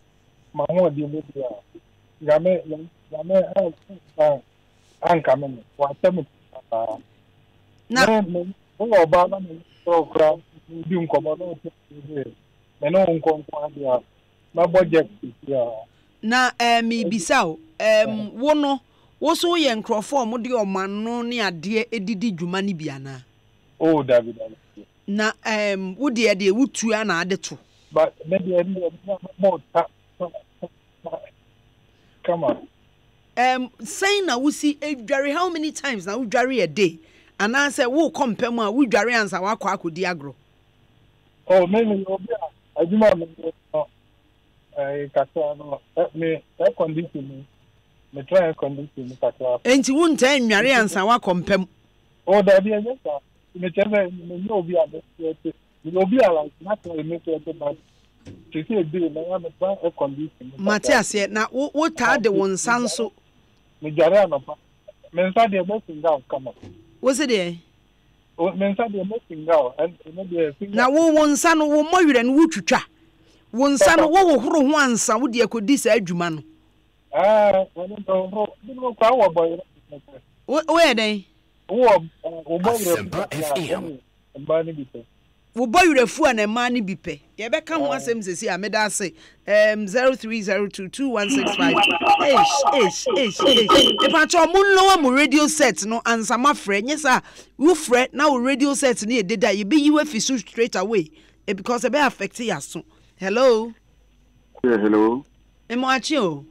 ma hoden maybe game coming. What time? No, Obama, program, doing common. My budget is na me bisao wono wo so ye nkrofo mo de omano ne ade edidi dwuma ni bia na oh David na wo de wutu na ade to but maybe more come on saying na we see edware how many times na we dware a day and I say wo kompem a we dware ansa wa kwa akodi agro oh maybe I do not me condition me try condition kakra enti wo ntan nware ansa wa kompem oh da bi anya sa me tell me no bi ade me obi ala not me to but to see be na me try condition Matias na wo ta de won sanso me jare anapa me nsa de me singa come wo se de o me nsa de me singa and me de na wo nsa no wo moyere no wo twitwa wonsa no wo horo ho ansa wo de akodi sa adwuma no no kwa wo boy wo ye den wo boy wo boy fu an ema ne bipe ye be ka ho asem sesi a meda ase 03022165 if I tell mu radio set no ansa ma frɛ nyesa wo frɛ na wo radio set ne ededa ye be you afi so straight away because e be affect ya so. Hello. Yeah, hello. Emoachio.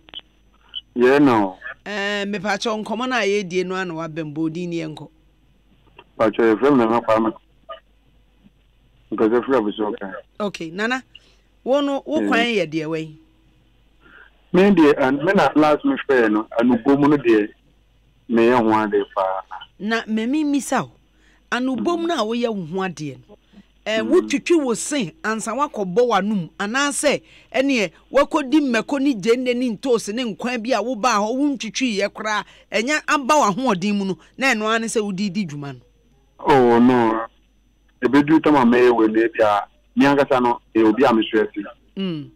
Yeah, no. Me pacho nkomo na ye die no ana wa bembodi ni enko. Pacho e frem na kwa me. Because e frem so okay. Okay, nana. Wo kwan ye die we. Me die and me na last me fair no anu bomu no die me ye ho ade fa. Na me mi misao. Anu bomu na wo ye ho ade no. Wutwitwi wo sen ansa wakɔbɔ wanum anase ene wakɔdi mmeko ni jenne ni ntos ne nkwan bi a wo ba ho wuntwitwi ye kora enya aba wa ho odin mu no na eno ane se wudidi dwuma no oh no ebedu tama me we ne bia mi angasa no e obi a me hwesi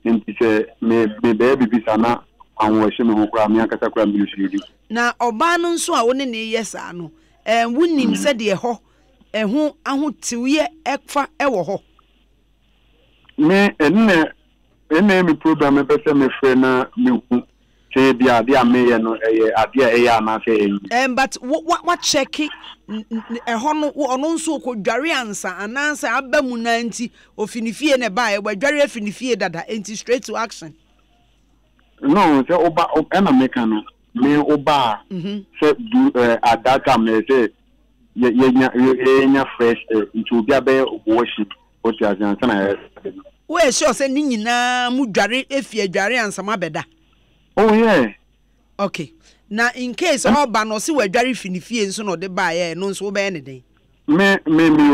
nti se me be bibisa na anwo hye me ho kora mi angasa kora mi hwedi na oba no nso a wo ne yesa no wunim se de ho ehu ahotiwe ekfa ewo ho me enne me program e pese me frɛ na me hu se bia dia me ye no eye ade a eya na se but what check ho no ono nso ko dware ansa anansa abamu na nti ofinifie ne ba e dware afinifie dada enti straight to action no se oba na meka no me oba se do at that time say ye fresh into obi abe washing what you are saying we sure say ni nyina mu dware efie dware ansama beda oh yeah okay na in case oba no se wadware finifie nso no de ba ye no nso be ne den me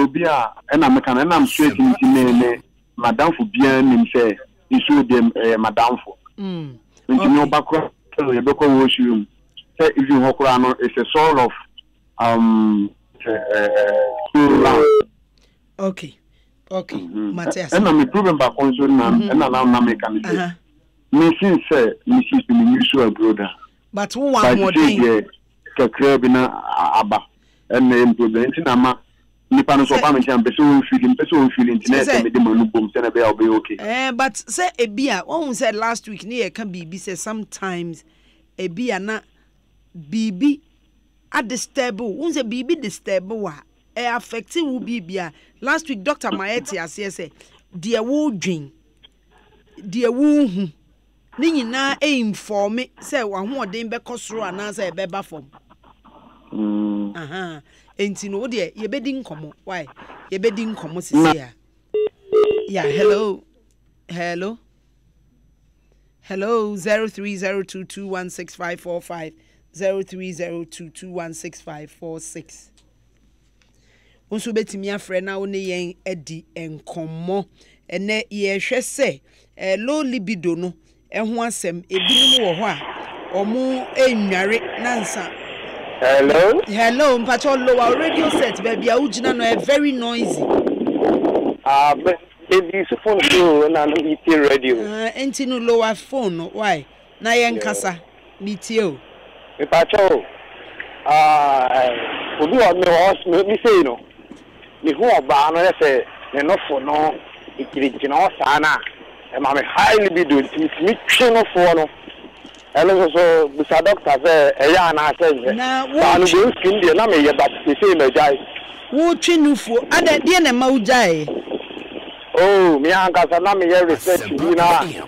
obi a na me kan na am straight into me madam for bien nim say isu dem madam for nti no ba ko ye be ko washroom say if you hokora no it's a sort of okay Matias and I'm improving back on so now and now make an me since me see me usual brother but who want more thing ka krabina aba and improvement na ma nipa no so pa me champ so feeling internet me de manu bom say na be okay but say ebia won said last week ne can be say sometimes ebia na bibi adistable unse bibi disturb wa affecting wo bibia last week Dr. Maeti ase say de wo dwen de wo hu ni nyina inform say wa ho odin be kosoro ana say be ba fom enti no de ye bedi nkomo why ye bedi nkomo sisi ya yeah hello 0302216545 0302216546 Onso betimi afre na one yen edi enkomo ene ye hwe se low libido no ho asem ebinim wo ho a omo enware nansa hello mpacho low radio set baby a ugina no very noisy this phone too na no radio enti no lower phone why na yen kasa metie o Pacho, obi on me say no. Me who ba no say no for no ikiri no sana. E ma me highly be do me no for no. Hello so the doctor say e ya na say. Na wo skin dey na me ye but say me jai. Wo twinufo ada de na ma wo jai. Oh, me anka na me ye research bi na. E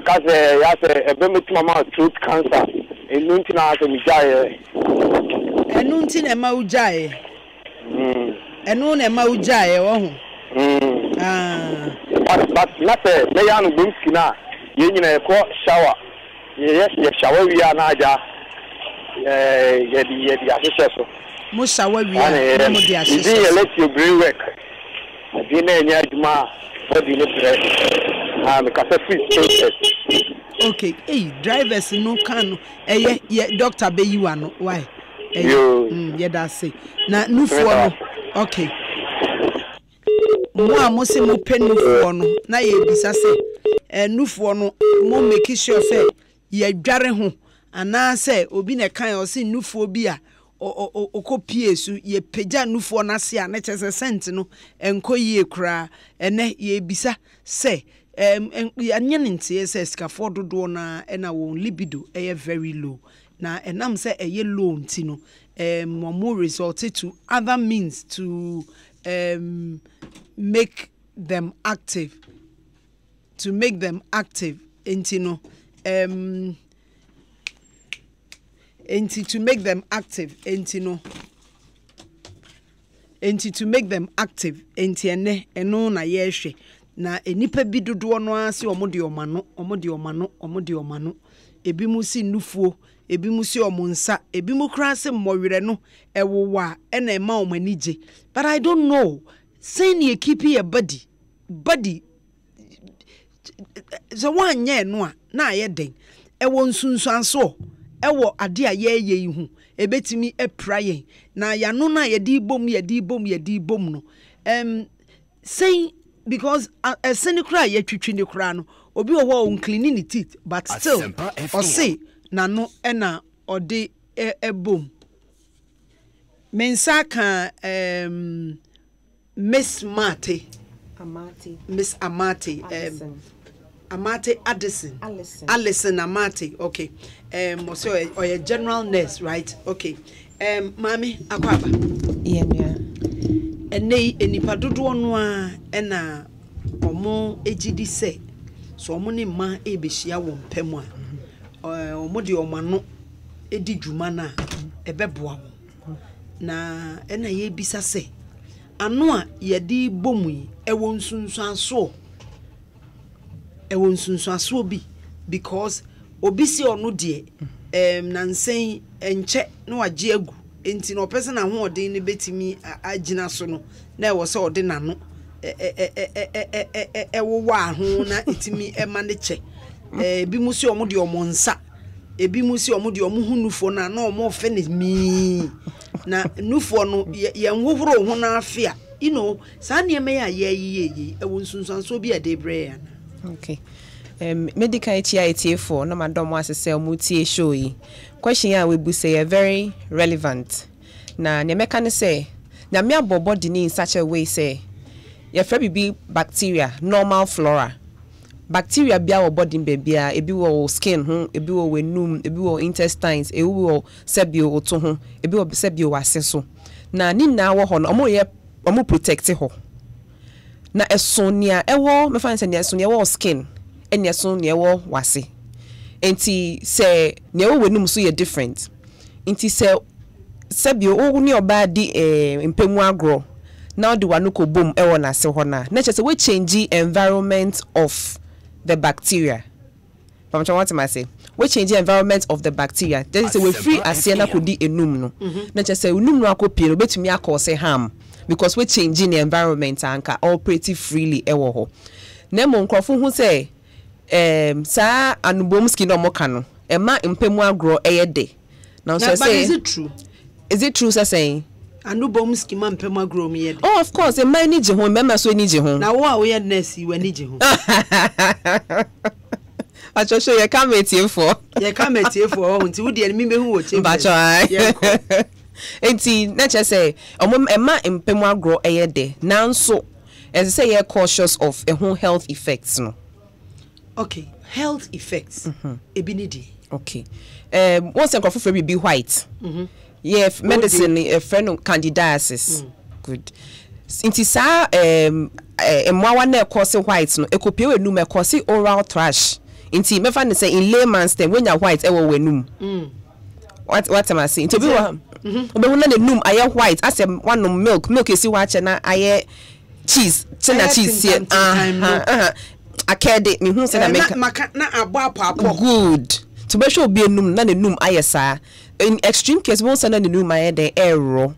ka say ya say e be metima ma throat cancer. Enunti na so mi jai. Enunti na ma wo jai. Enu na ma wo jai wo ho. But na say me ya no bum skina. Ye nyina e ko shower. Yes, shower we are na ja. Ye di asese so. Mo shower we are mo di asese. Di let you bring work. Di na nya aduma body no press. Me ka free process. Okay, hey, drivers no can ye doctor be you ano why? Yo. Yeah, that's it. Na nufuo no. Okay. Mo amose mo pe nufuo no na ye bisa se nufuo no mo make sure say ye dware ho ana say obi na kan o se nufuo bi a okopie su ye peja nufuo na se a na chese cent no enko ye kura ene ye bisa se anya ntie se skafo dodo na na won libido very low na enam se low ntino more resulted to other means to make them active ntino to make them active entiene eno na yehwe na enipa bi dodo no ase omode omano ebi mu si nufuo ebi mu si omunsa ebi mu kra se mmowere no ewowa ena ema omanije but I don't know saying you keep your body so one ye no na ye den ewo nsunsuanso ewo ade a ye hu ebetimi eprayen na yano na ye di bom no saying because a cynical ye twitwi ne kra no obi wo on cleaning the teeth but still or say na no ena ode ebom mensa kan Miss Amate Allison Amate okay so or a general nurse right okay mami akwaba ene enipa dodo no a na omo ejidi se so omo ne ma ebehia wo mpem a omo de omano edi dwuma na ebeboa wo na ena ye bisa se ano a ye di bomu yi ewo nsunsuaso bi because obi si ono de nansen enche na waje agu enti no person na ho odin ne betimi agina so no na e wo se ode nano wo wa ho na etimi ema ne che bi mu si omo de omo nsa ebi mu si omo de omo hunufo na omo fe ne mi na nufo no ye nwohoro ho na afia you know sa ne me ya ye ewo nsunsuanso bi adebre ya okay medical HIT for no madam asese omutie show yi question ya we bu say very relevant na ne meka ne say na me abobo di in such a way say ye fra bibi bacteria normal flora bacteria bia wo body bebia ebi wo skin ho ebi wo wenum ebi wo intestines ebi wo sebio oto ho ebi wo sebio wase so na ni na wo ho no omo protect ho na esonia ewo me fan say ne esonia wo skin enya so ne ewo wase enti say ne wo wenum so ye different enti say sebio wo ni oba di mpemu agro now the one ko boom ewo na se ho na che say we change environment of the bacteria. What am I say? We change the environment of the bacteria. That is we free asiana could di enum no. Na che say enum no akopie no betumi akose harm because we changing the environment anka operate freely ewo ho. Na mo nkrofo hu say sa anubom skin no moka no e ma mpemu agro eyede. Now so say is it true? Is it true saying? Anubom skin ma mpemu agro mi yede. Oh of course e ma ni je ho member so ni je ho. Na wo a we nurse we ni je ho. Acho ye come for. Ye come for unti wo de me hu wo che. Bacho ai. Enti na che say emma empemu agro eye de. Nanso as say you're cautious of health effects no. Okay, health effects. Ebinidi. Okay. Once enko for be white. Yeah, medicine a friend of candidiasis. Good. Inti sa emwa na cause white no ekopie we num e cause oral thrush. Inti me fa ne say in layman's term when you white e wo wenum. What am I saying? To be one. Obe hu na ne num aye white as one milk esi wa che na aye cheese, china cheese here. Akede me hu say na make na abo apo. Good. To be sure be num na ne num aye sa. In extreme case won say na ne num aye de error.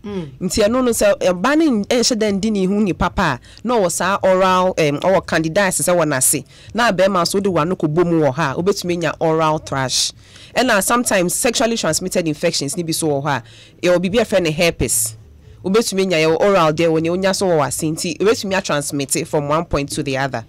Nti eno no say ba ne enhye dan di ne hu ni papa na wo sa oral or candidiasis say wona se. Na be ma so de wa no ko bomu wo ha obetumi nya oral thrush. And sometimes sexually transmitted infections ni bi so wo ha. E obi be friend herpes. Obetumi nya your oral there when you nya so wa sinti obetumi transmit it from one point to the other.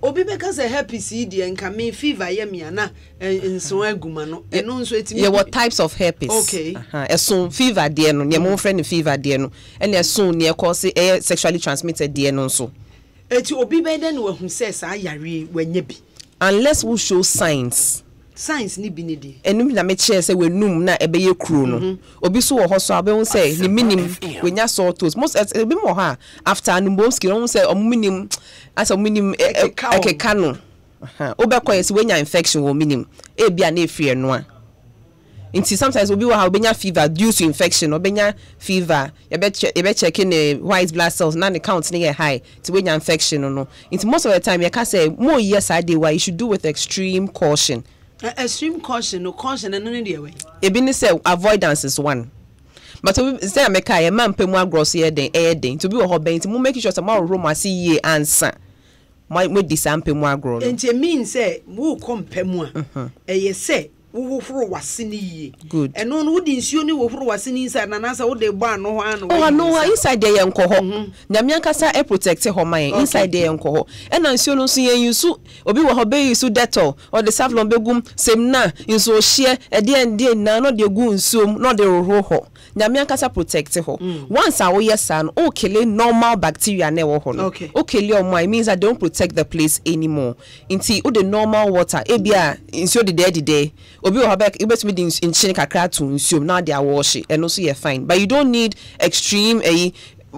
Obi because a herpes de nka me fever ye me na enso aguma no eno nso etimi. Yeah, what types of herpes? Okay. Eson fever de no, ne mo friend fever de no. And eson ne cause sexually transmitted de no so. Eti obi be den we hu say sa yare wanya bi. Unless we show signs. Signs ni bi ne di. Enum na me che say we num na ebe ye kru no. Obi so wo ho so abe won say ni minim we nya sore throat. Most ebi mo ha after anumbomski won say omuminim as omuminim ekeka no. Obekọ yes we nya infection wo minim. E bia na efie no a. Inti sometimes obi wo ha obenya fever due to infection, obenya fever, you check in the white blood cells na the count na high to we nya infection no. Inti most of the time you can say more yes I dey why you should do with extreme caution. Extreme caution, no caution and none the way. Ebini say avoidance is one. But say America a man pemu agros here den to be a hobby to make sure tomorrow Roma see ye answer. My disampe pemu agro. Enti mean say wo kom pemu a ye say wo horo wasini ye. Good. And no wo di nsuo ni wo horo wasini inside na nasa wo de ba no ho an. Oh no, inside there yenko ho. Na me ankasa e protect ho man inside there yenko ho. E na nsuo no so yen yusu obi wo ho be yusu Dettol or the Savlon begum semna nsuo hye e de na no de gu nsuo no de ro ho. Na me ankasa protect ho. Once a wo yesan o kill normal bacteria na wo ho no. O kill your mind means I don't protect the place anymore. Inti o the normal water e bia nsuo de there obi o habek ibetumi di in chin kakra to nsuo na they wash and also you're fine, but you don't need extreme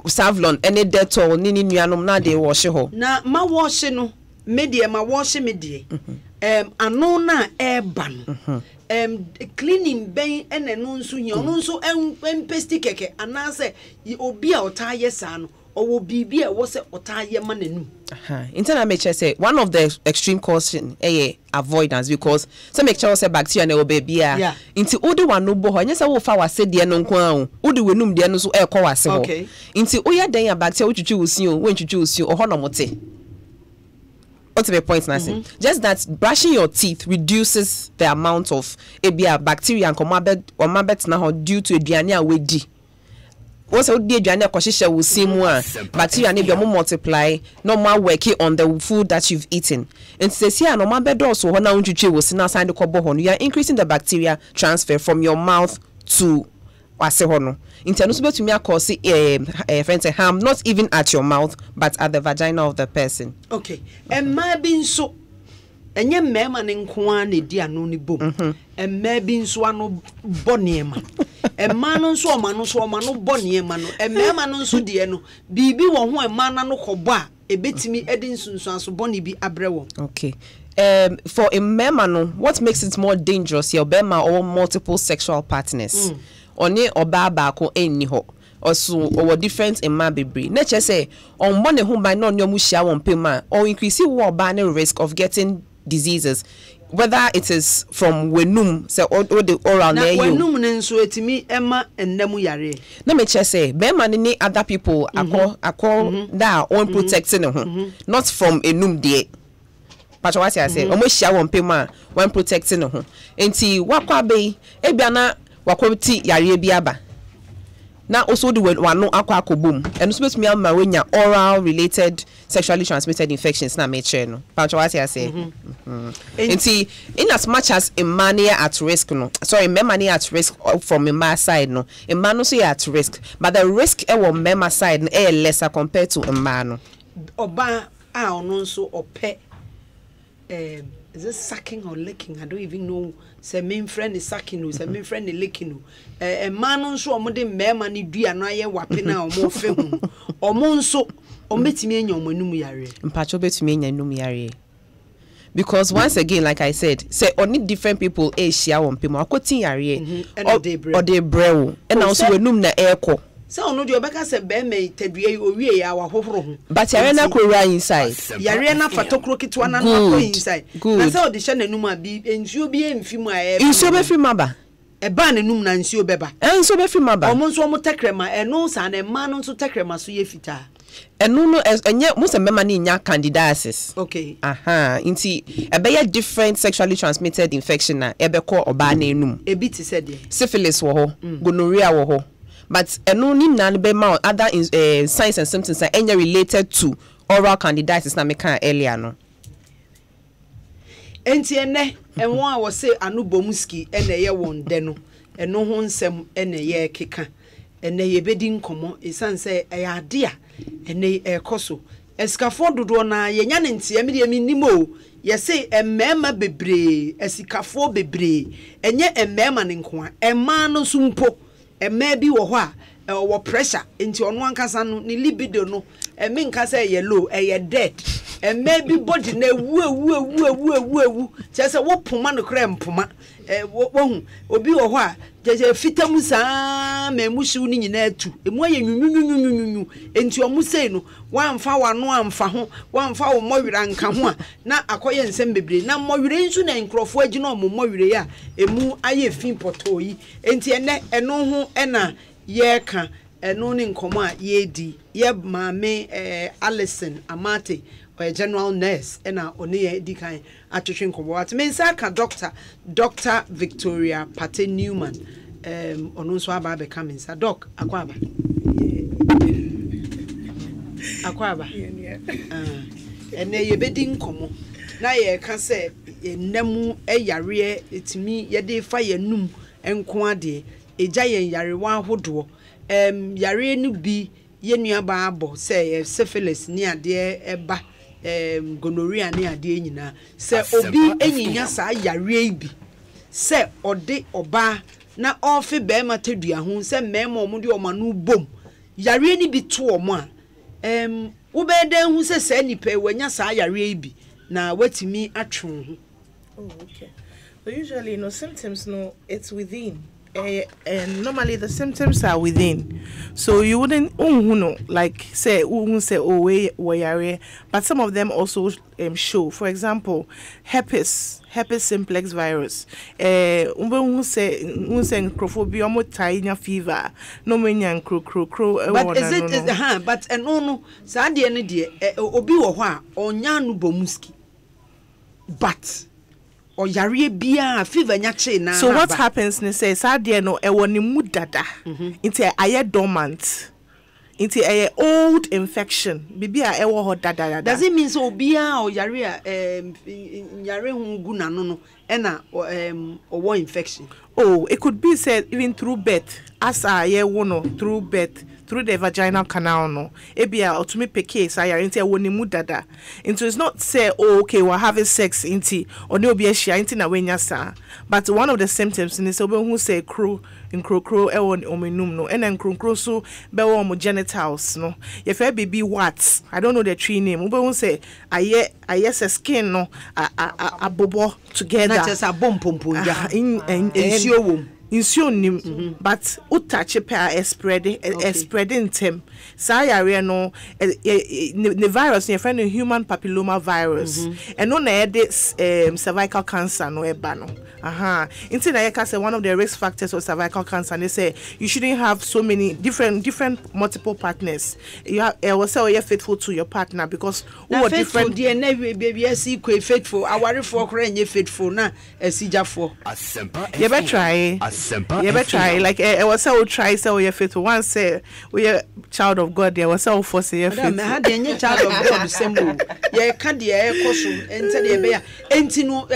Savlon any Dettol ni nuanom na they wash ho na ma wash no media ma wash media ano na eba no cleaning ben ene no nso hi ono nso empesti keke anase obi a otaye sa no owo bibi e wo se otaye ma nanum internal make say one of the extreme caution avoidance because some make sure say bacteria na obaby a inti odi wan no bo ho nya say wo fa wase de no nko an odi wenum de no so e kwa wase ho inti oya den ya bacteria wo twitwi osi o wen twitwi osi o ho no mote. What's the point, Nancy? Just that brushing your teeth reduces the amount of bacteria and comabet now due to aduane a wedi. Once a day aduane akoshisha will see more bacteria need more multiply, no more working on the food that you've eaten. And says here no more bed also when you will see now sign the kobo you are increasing the bacteria transfer from your mouth to wasehono. International to me cause friends harm not even at your mouth but at the vagina of the person. Okay. And my being so enye mema ne nkoa ne di anu ni bom. Emma bi nso anu boniema. Emma no nso oma no boniema no. Emma no nso de no bibi wo ho emma na no kobo a ebetimi edi nsunsu aso boni bi abrewo. Okay. For a mema what makes it more dangerous your bema or multiple sexual partners. Onye oba baako enni ho also or different in ma bebre na che say on money who by no nyomu hia won pema or increase wo ba na risk of getting diseases whether it is from wenum say or the oral na you wenum ne nso etimi ema ennamu yare na me che say be man ni other people akọ that on protecting ho not from enum there but what I say omo hia won pema when protecting ho enti wakwa be ebia na wakwoti yare bi aba Now also the one no aqua boom and supposed to me am oral related sexually transmitted infections na me share no. But what I say. And see, in as much as a man at risk no. Sorry, men at risk from a man side no. A man no say at risk, but the risk e wo men side no lesser compared to a man no. Oba no so ope is it sucking or licking? I don't even know. Say main friend is sucking no, say main friend is licking no. A man on so omo de mema ni dua na ye wape na omo fe hu. Omo nso ometimi enya omo num yare. Mpacho betimi enya num yare. Because once again, like I said, say only different people share one people. Akotin yare or de brew. And also we num na airco. So no, the Obeka said, "Beme, Teddy, we are our hoho." But Yarena Korea inside. Yarena Fatokro Kitwana no inside. Good. And so the Shana Numa be and you be in Fima. In so be maba. A ban and num and so beba. And so be maba. Almost one more tekrema and no son and man on to tekrema so ye fita. And no as and yet most of memani in your candidacies. Okay. Aha. Inti a better different sexually transmitted infection na ebeko or bane num. A bit said syphilis wo gonorrhea wo. But no need none be more other signs and symptoms are any related to oral candidiasis na meka earlier no. Enti ene and one was say anu bomuski ene ye won de no eno ho nsem ene ye keka ene ye bedi nkomo isan say ade a ene ekoso esikafo dodo na ye nya ne ntia me de mi nimo ye say emmema bebre esikafo bebre enye emmema ne nko a emma no sumpo maybe wo wo pressure into on one kasa no ni libido no me nka say ye low dead maybe body na wu chese wo poma no kra mpoma wo hu obi wo a jeje fitamu saa me muhyiw ni nyina atu emu aye nyunyunyunyunyu enti omu sei no wamfa wano amfa ho wamfa wo mowira nka ho a na akoye nsem bebre na mowire nsu na nkrofo agi na mowire ya emu aye fin potoyi enti eno ho ena ye ka eno ni nkomo a ye di ye maame Alison Amate or general nurse ena oni ye di kan atwetwe nkomo at me nsa ka Dr. Victoria Pate Newman ono nso aba be ka mensa doc akwaba ene ye bedi nkomo na ye ka se enam yare etimi ye de fa ye num enko ade eja ye yare wa hodo yare no bi ye nuaba abo se syphilis ni ade eba gonorrhea ni ade nyina se obi enyinya sa yare bi se ode oba na ofe be ma tadua ho se mema omo de omanu bom yare ni bi to omo a wo be den hu se sa nipa wanya sa yare bi na watimi atwe ho. Oh, okay. So usually, symptoms, it's within. And normally the symptoms are within. So you wouldn't, like say, but some of them also show. For example, herpes simplex virus. Say, crophobia, fever, no mania, crow. But is it, but no, Sandy and dear, obi wa, or nyanu bomuski. But or yare bia fever nyache na. So what happens ne say sadie no e woni mudada into aye dormant into a old infection bibia e wo ho dada. Does it mean so bia or yare yare hu gu na no no e na or infection? Oh, it could be said even through birth as aye wono through birth through the vaginal canal no ebia otumi peke say yare into woni mudada into it's not say oh okay we're having sex into or no be a share into na wenya sa but one of the symptoms in this obi who say crow e won omenum no and then crow so be wo genitals no ye fa baby what I don't know the tree name obi who say aye skin no abobo together na just a bompompon ja in but utache per spreading them sayare no the virus your friend human papilloma virus and no na this cervical cancer no eba no into na say one of the risk factors of cervical cancer and they say you shouldn't have so many different multiple partners. You have also you're faithful to your partner because who are different baby see faithful our for faithful na esija for Asempa FM. You ever try? Like I was so try so you fit once say we a child of God. There was so force you fit. Me had any child of God sembo. Ye ka de e koso ente de be ya. Enti no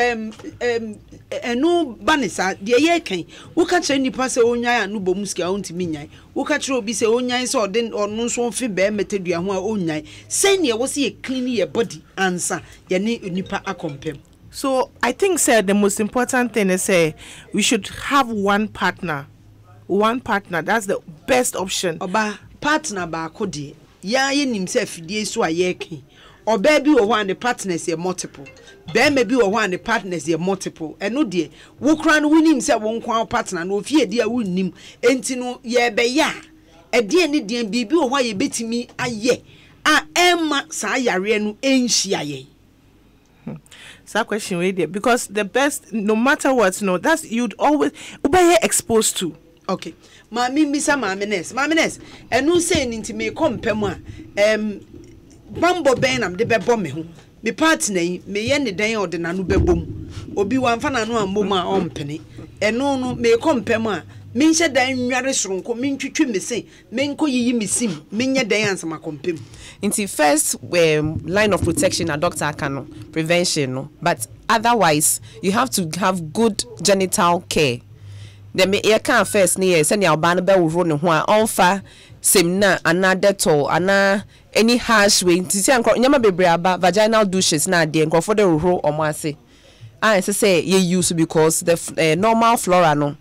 enu banisa de ye kan. Wo ka kire nipa se onyan anu bomuski a ontimi nyan. Wo ka kire obi se onyan se ode onu so fi be metedua ho a onyan. Say ne wo se ye clean your body answer. Ye ne nipa akompem. So I think, sir, the most important thing is we should have one partner. One partner. That's the best option. Oba partner ba kodi. Ya ye nim se fidie so ayeki. Oba bi wo one the partners ye multiple. Be me bi wo one the partners ye multiple. Eno de wo kra no wonim se wo nkwa partner no ofie de a wonnim. Enti no ye be ya. E de ne de bibi wo ye betimi aye. A emma sa yare no enhia ye. That question right there, because the best, no matter what, no, that's you'd always be exposed to. Okay, mami misa mamines, and no saying into me come pema bambo benam de bebo me ho me partner me ye ne dan or de nanu bebom obi wan fa nanu amboma ompene eno no me come pema me nhye dan nware soronko me ntwitwi me se me nko yiyi me sim me nye dan ansama kompem. Into first line of protection a doctor can prevention no, but otherwise you have to have good genital care. Then me you can first near send your ban be wo ne ho a onfa semna ana detol ana any harsh way to say nyama bebre aba vaginal douches na de nkofo de ro omo ase. I say you use because the normal flora no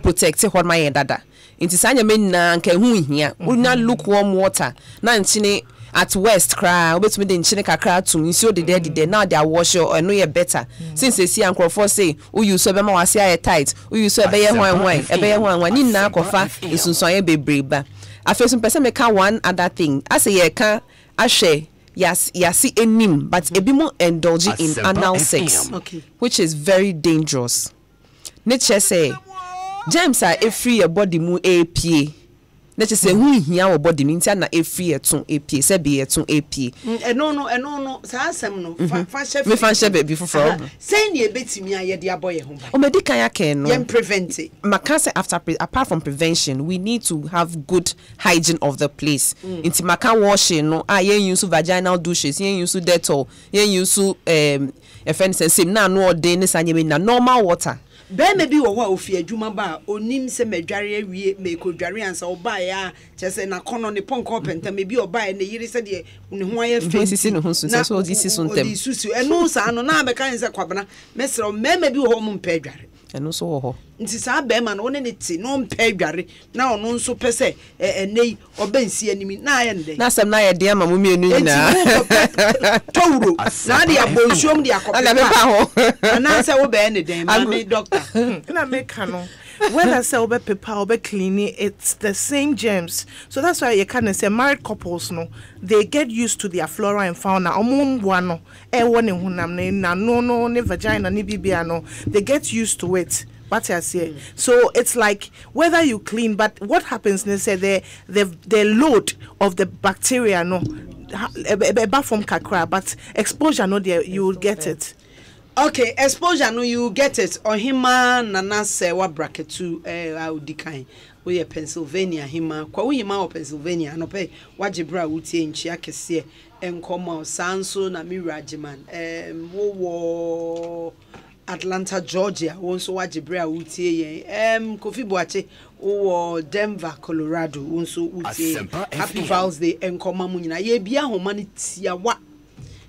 protect what my dada. Into sanya me na nka hu hia. We na lukewarm water na nchine at west cry obetumi de nchine kakra to nsi de now they wash or no ye better since they see ankrofo say we use so be ma wase aye tight we use so be ye hwan ni na kofa isunsun ye bebreba afesun person make one other thing as ye ka ahwe yasi enim but ebi mo indulge in anal sex, which is very dangerous. Nature say James are free your body mu AP. Nature say hu hia wo body mi ntia na free etun AP se be etun AP. No sa asem no fa chef me fan chef be fufuro say na ebetimi aye de aboye ho ba o medical ya ken no yen prevent it. Makase apart from prevention we need to have good hygiene of the place. Inti maka washing no yen use vaginal douches, yen use Dettol, yen use sim na no ode ne sanye na normal water. Be maybe wo ho ofi adwuma ba onim se medware awie me ko dware ansa oba ya chese na kono ne ponko penta maybe oba ya ne yiri se de ne ho aye fe sisi ne ho so so odi sisu ntem odi susu eno sa no na be kan se kwabana mesro me maybe wo ho mu mpa dware eno so wo ho nti sa be ma no ne ti no mpa dware na ono nso pese enei obansi animi na aye nde na sam na ye de ama mu mienu nyina towro na de abonsuom de akoppa na me pa ho na se wo be ne den ma me doctor na me kanu when I say obe paper obe cleaning, it's the same germs. So that's why you can say married couples no, they get used to their flora and fauna. Omumwano one hunam na no ne vagina ni bibia no, they get used to it. What I say. So it's like whether you clean, but what happens? They say the load of the bacteria no, back from kakra, but exposure no, there you will get it. Okay, exposure no you get it. Ohima nana se wa bracket to audikan. We Pennsylvania hima. Kwa hima o Pennsylvania no pe wajibra utie nchi akese enkoma sanso na mirageman. Wo Atlanta, Georgia. Wonso wajibra utie yen. Kofi Boache wo Denver, Colorado. Wonso utie. Happy Val's Day enkoma mu nyina. Ye bia humanity wa.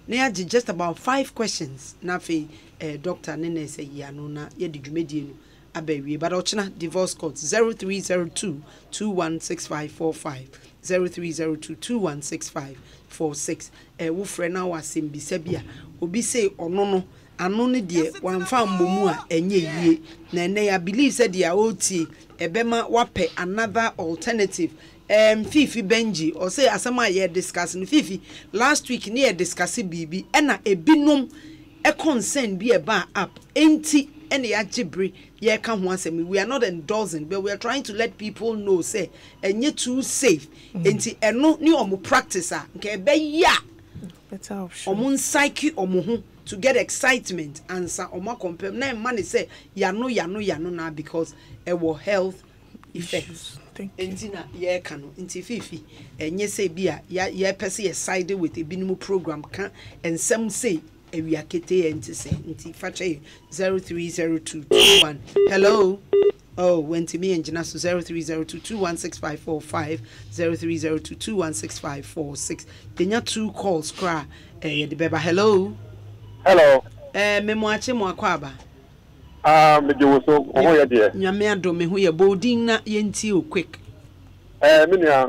Now just about 5 questions. Na fe doctor nene say ya no na ye di dwumedie no abawie but ochna divorce court 0302216545 0302216546 wo frɛ na wasem bisa bia obi say ono no ano ne de wanfa mbomu a enye yie na ene ya believe say dia oti ebema wape another alternative. Fifi Benji or say asama ye discussing Fifi last week near discussing bibi ena ebinom e concern be a bar up enti ene ya jibri ye ka ho asem we are not endorsing but we are trying to let people know say enye too safe enti eno ni omo practice a nke be ya better option omo psyche omo ho to get excitement and sa oma compare na man say yano na because it will health effects. Entina ye kano nti fifi enye say bia ye pese ye side with a binimu program kan and some say we are kete enti say nti fache 030221. Hello. Oh, when to me and Janasu 0302216545 0302216546. Then you 2 calls cry the beba. Hello. Hello. Me moache mo akwaba. Me do so omo ye de. Nyame adom me hu ye bodin na ye nti o quick. Me nia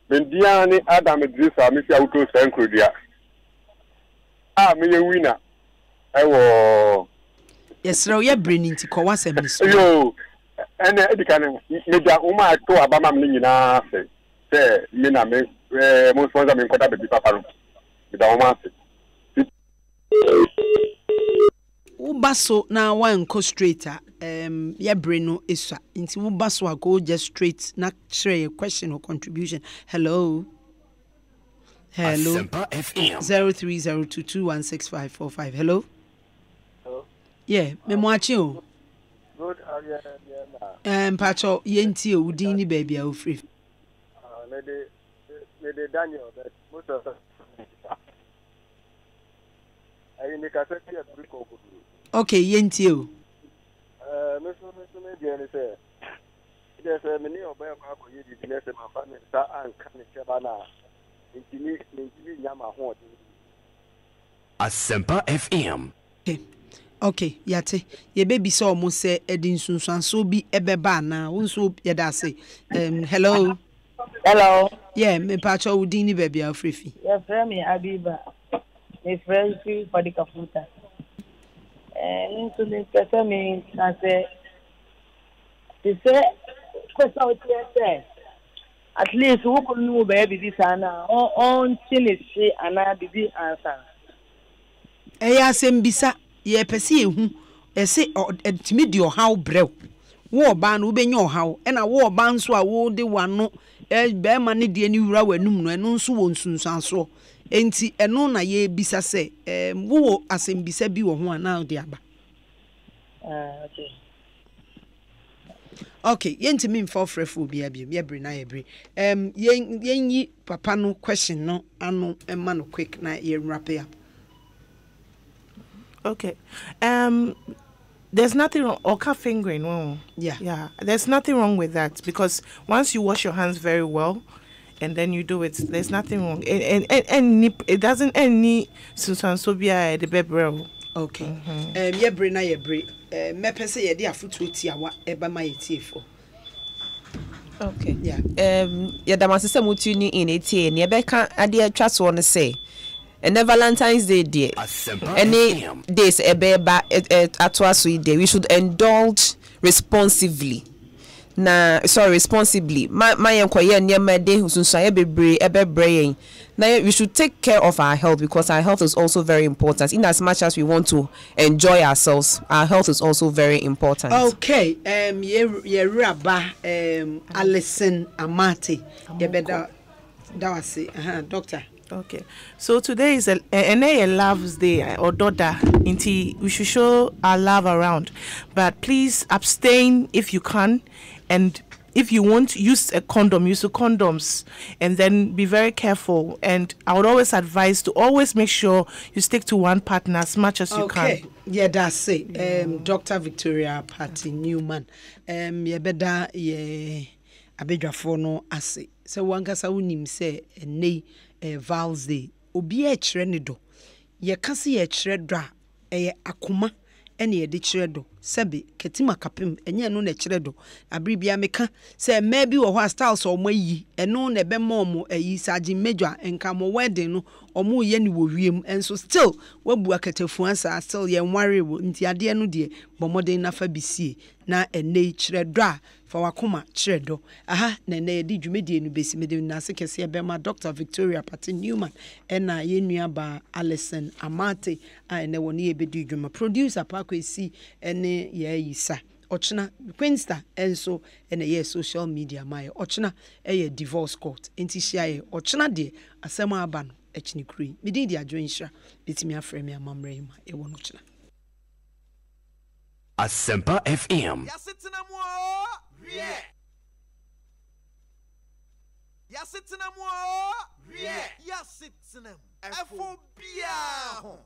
me dia ni Adam Idrisa me fi auto sankrodia. Me ye winner. Wo yes, ro ye brain nti ko wasem ni so. Yo. And edikane meja uma to abama me nyina se me na me mo sponsor me kwata be papa no da uma se ubaso na one co straighter ya brain no iswa nti ubaso go just straight na share a question or contribution. Hello Asempa FM 0302216545. Hello yeah me moachi o good Pacho yenti o udini baby a free. Me de Daniel that most of I in the cassette here to okay, yenti o. Me dey say there's a many of them ko yi di business ma fa me sa an kan cheba na intimi nyama ho Asempa FM. Okay, yate. Ye baby saw mo say edin sunsan so bi ebeba na wonso yeda say. Hello. Hello. Yeah, me pacho udini baby afrefi. Yeah, friend me Abiba. Me friend for the kafuta. Into the person me na say question what you say. At least who could know baby this ana on chini say ana bibi answer. Eya sembisa ye pese ehu ese etimi di ohaw brew wo ba no be nya ohaw e na wo ba nso a wo de wano be ma ne de ani wura wanum no eno nso wo nsunsanso enti eno na ye bisa se wo asembisa bi wo ho ana de aba okay okay yentimi mfa frefo bi abiem ye bre na ye bre yenyi papa no question no ano ema no quick na ye wrap up. Okay. There's nothing wrong. Or car fingering. Oh. Yeah. There's nothing wrong with that because once you wash your hands very well, and then you do it, there's nothing wrong. And it doesn't any susansobia the bebrel. Okay. Ye bre na ye bre. Me pese ye de afutu tiawa eba ma ye tiefo. Okay. Yeah. Ya damasese mutuni in etie ne be kan ade atwa so no say. And the Valentine's Day day. Any days ebeba atwaso day. We should indulge responsibly. Responsibly. My enkoye nyema day sunsaye bebre ebebre. Now we should take care of our health because our health is also very important. In as much as we want to enjoy ourselves, our health is also very important. Okay. Ye raba Alison Amate. Ye beda dawase. Doctor. Okay, so today is a love's day or daughter. We should show our love around, but please abstain if you can, and if you want, use a condom. Use the condoms, and then be very careful. And I would always advise to always make sure you stick to one partner as much as you can. Okay, yeah, that's it. Dr. Victoria Patty Newman. Beda abedwafo no ase. So wankasa unim say nei Val's Day obi e kire ne do ye kase ye kire do a akoma ene ye de kire do sebe ketima kapem enye no na kire do abribia meka say maybe wo ho style so omayi eno na be mom ayi saji major enka mo wedding no omo ye ni wo wiem enso still wabu akatafu ansa still ye nware wo nti ade no de bomodin na fa bisie na ene kire do a fa wakoma kire do aha na na ye di dwumedie no besi mede na se kese be ma Dr. Victoria Patty Newman ena ye nuaba Alison Amate a ene woni ye bedi dwuma producer pa kwesi ene ye yisa ochina Queensta enso ene ye social media my ochina ye divorce court enti hia ye ochina de asema aba no echini kuri medi di adwo nhira betimi afrɛ me amamrɛ yi ma ewo no kyena Asempa FM. Asetenamu. Asetenamu. Asetenamu. Asetenamu.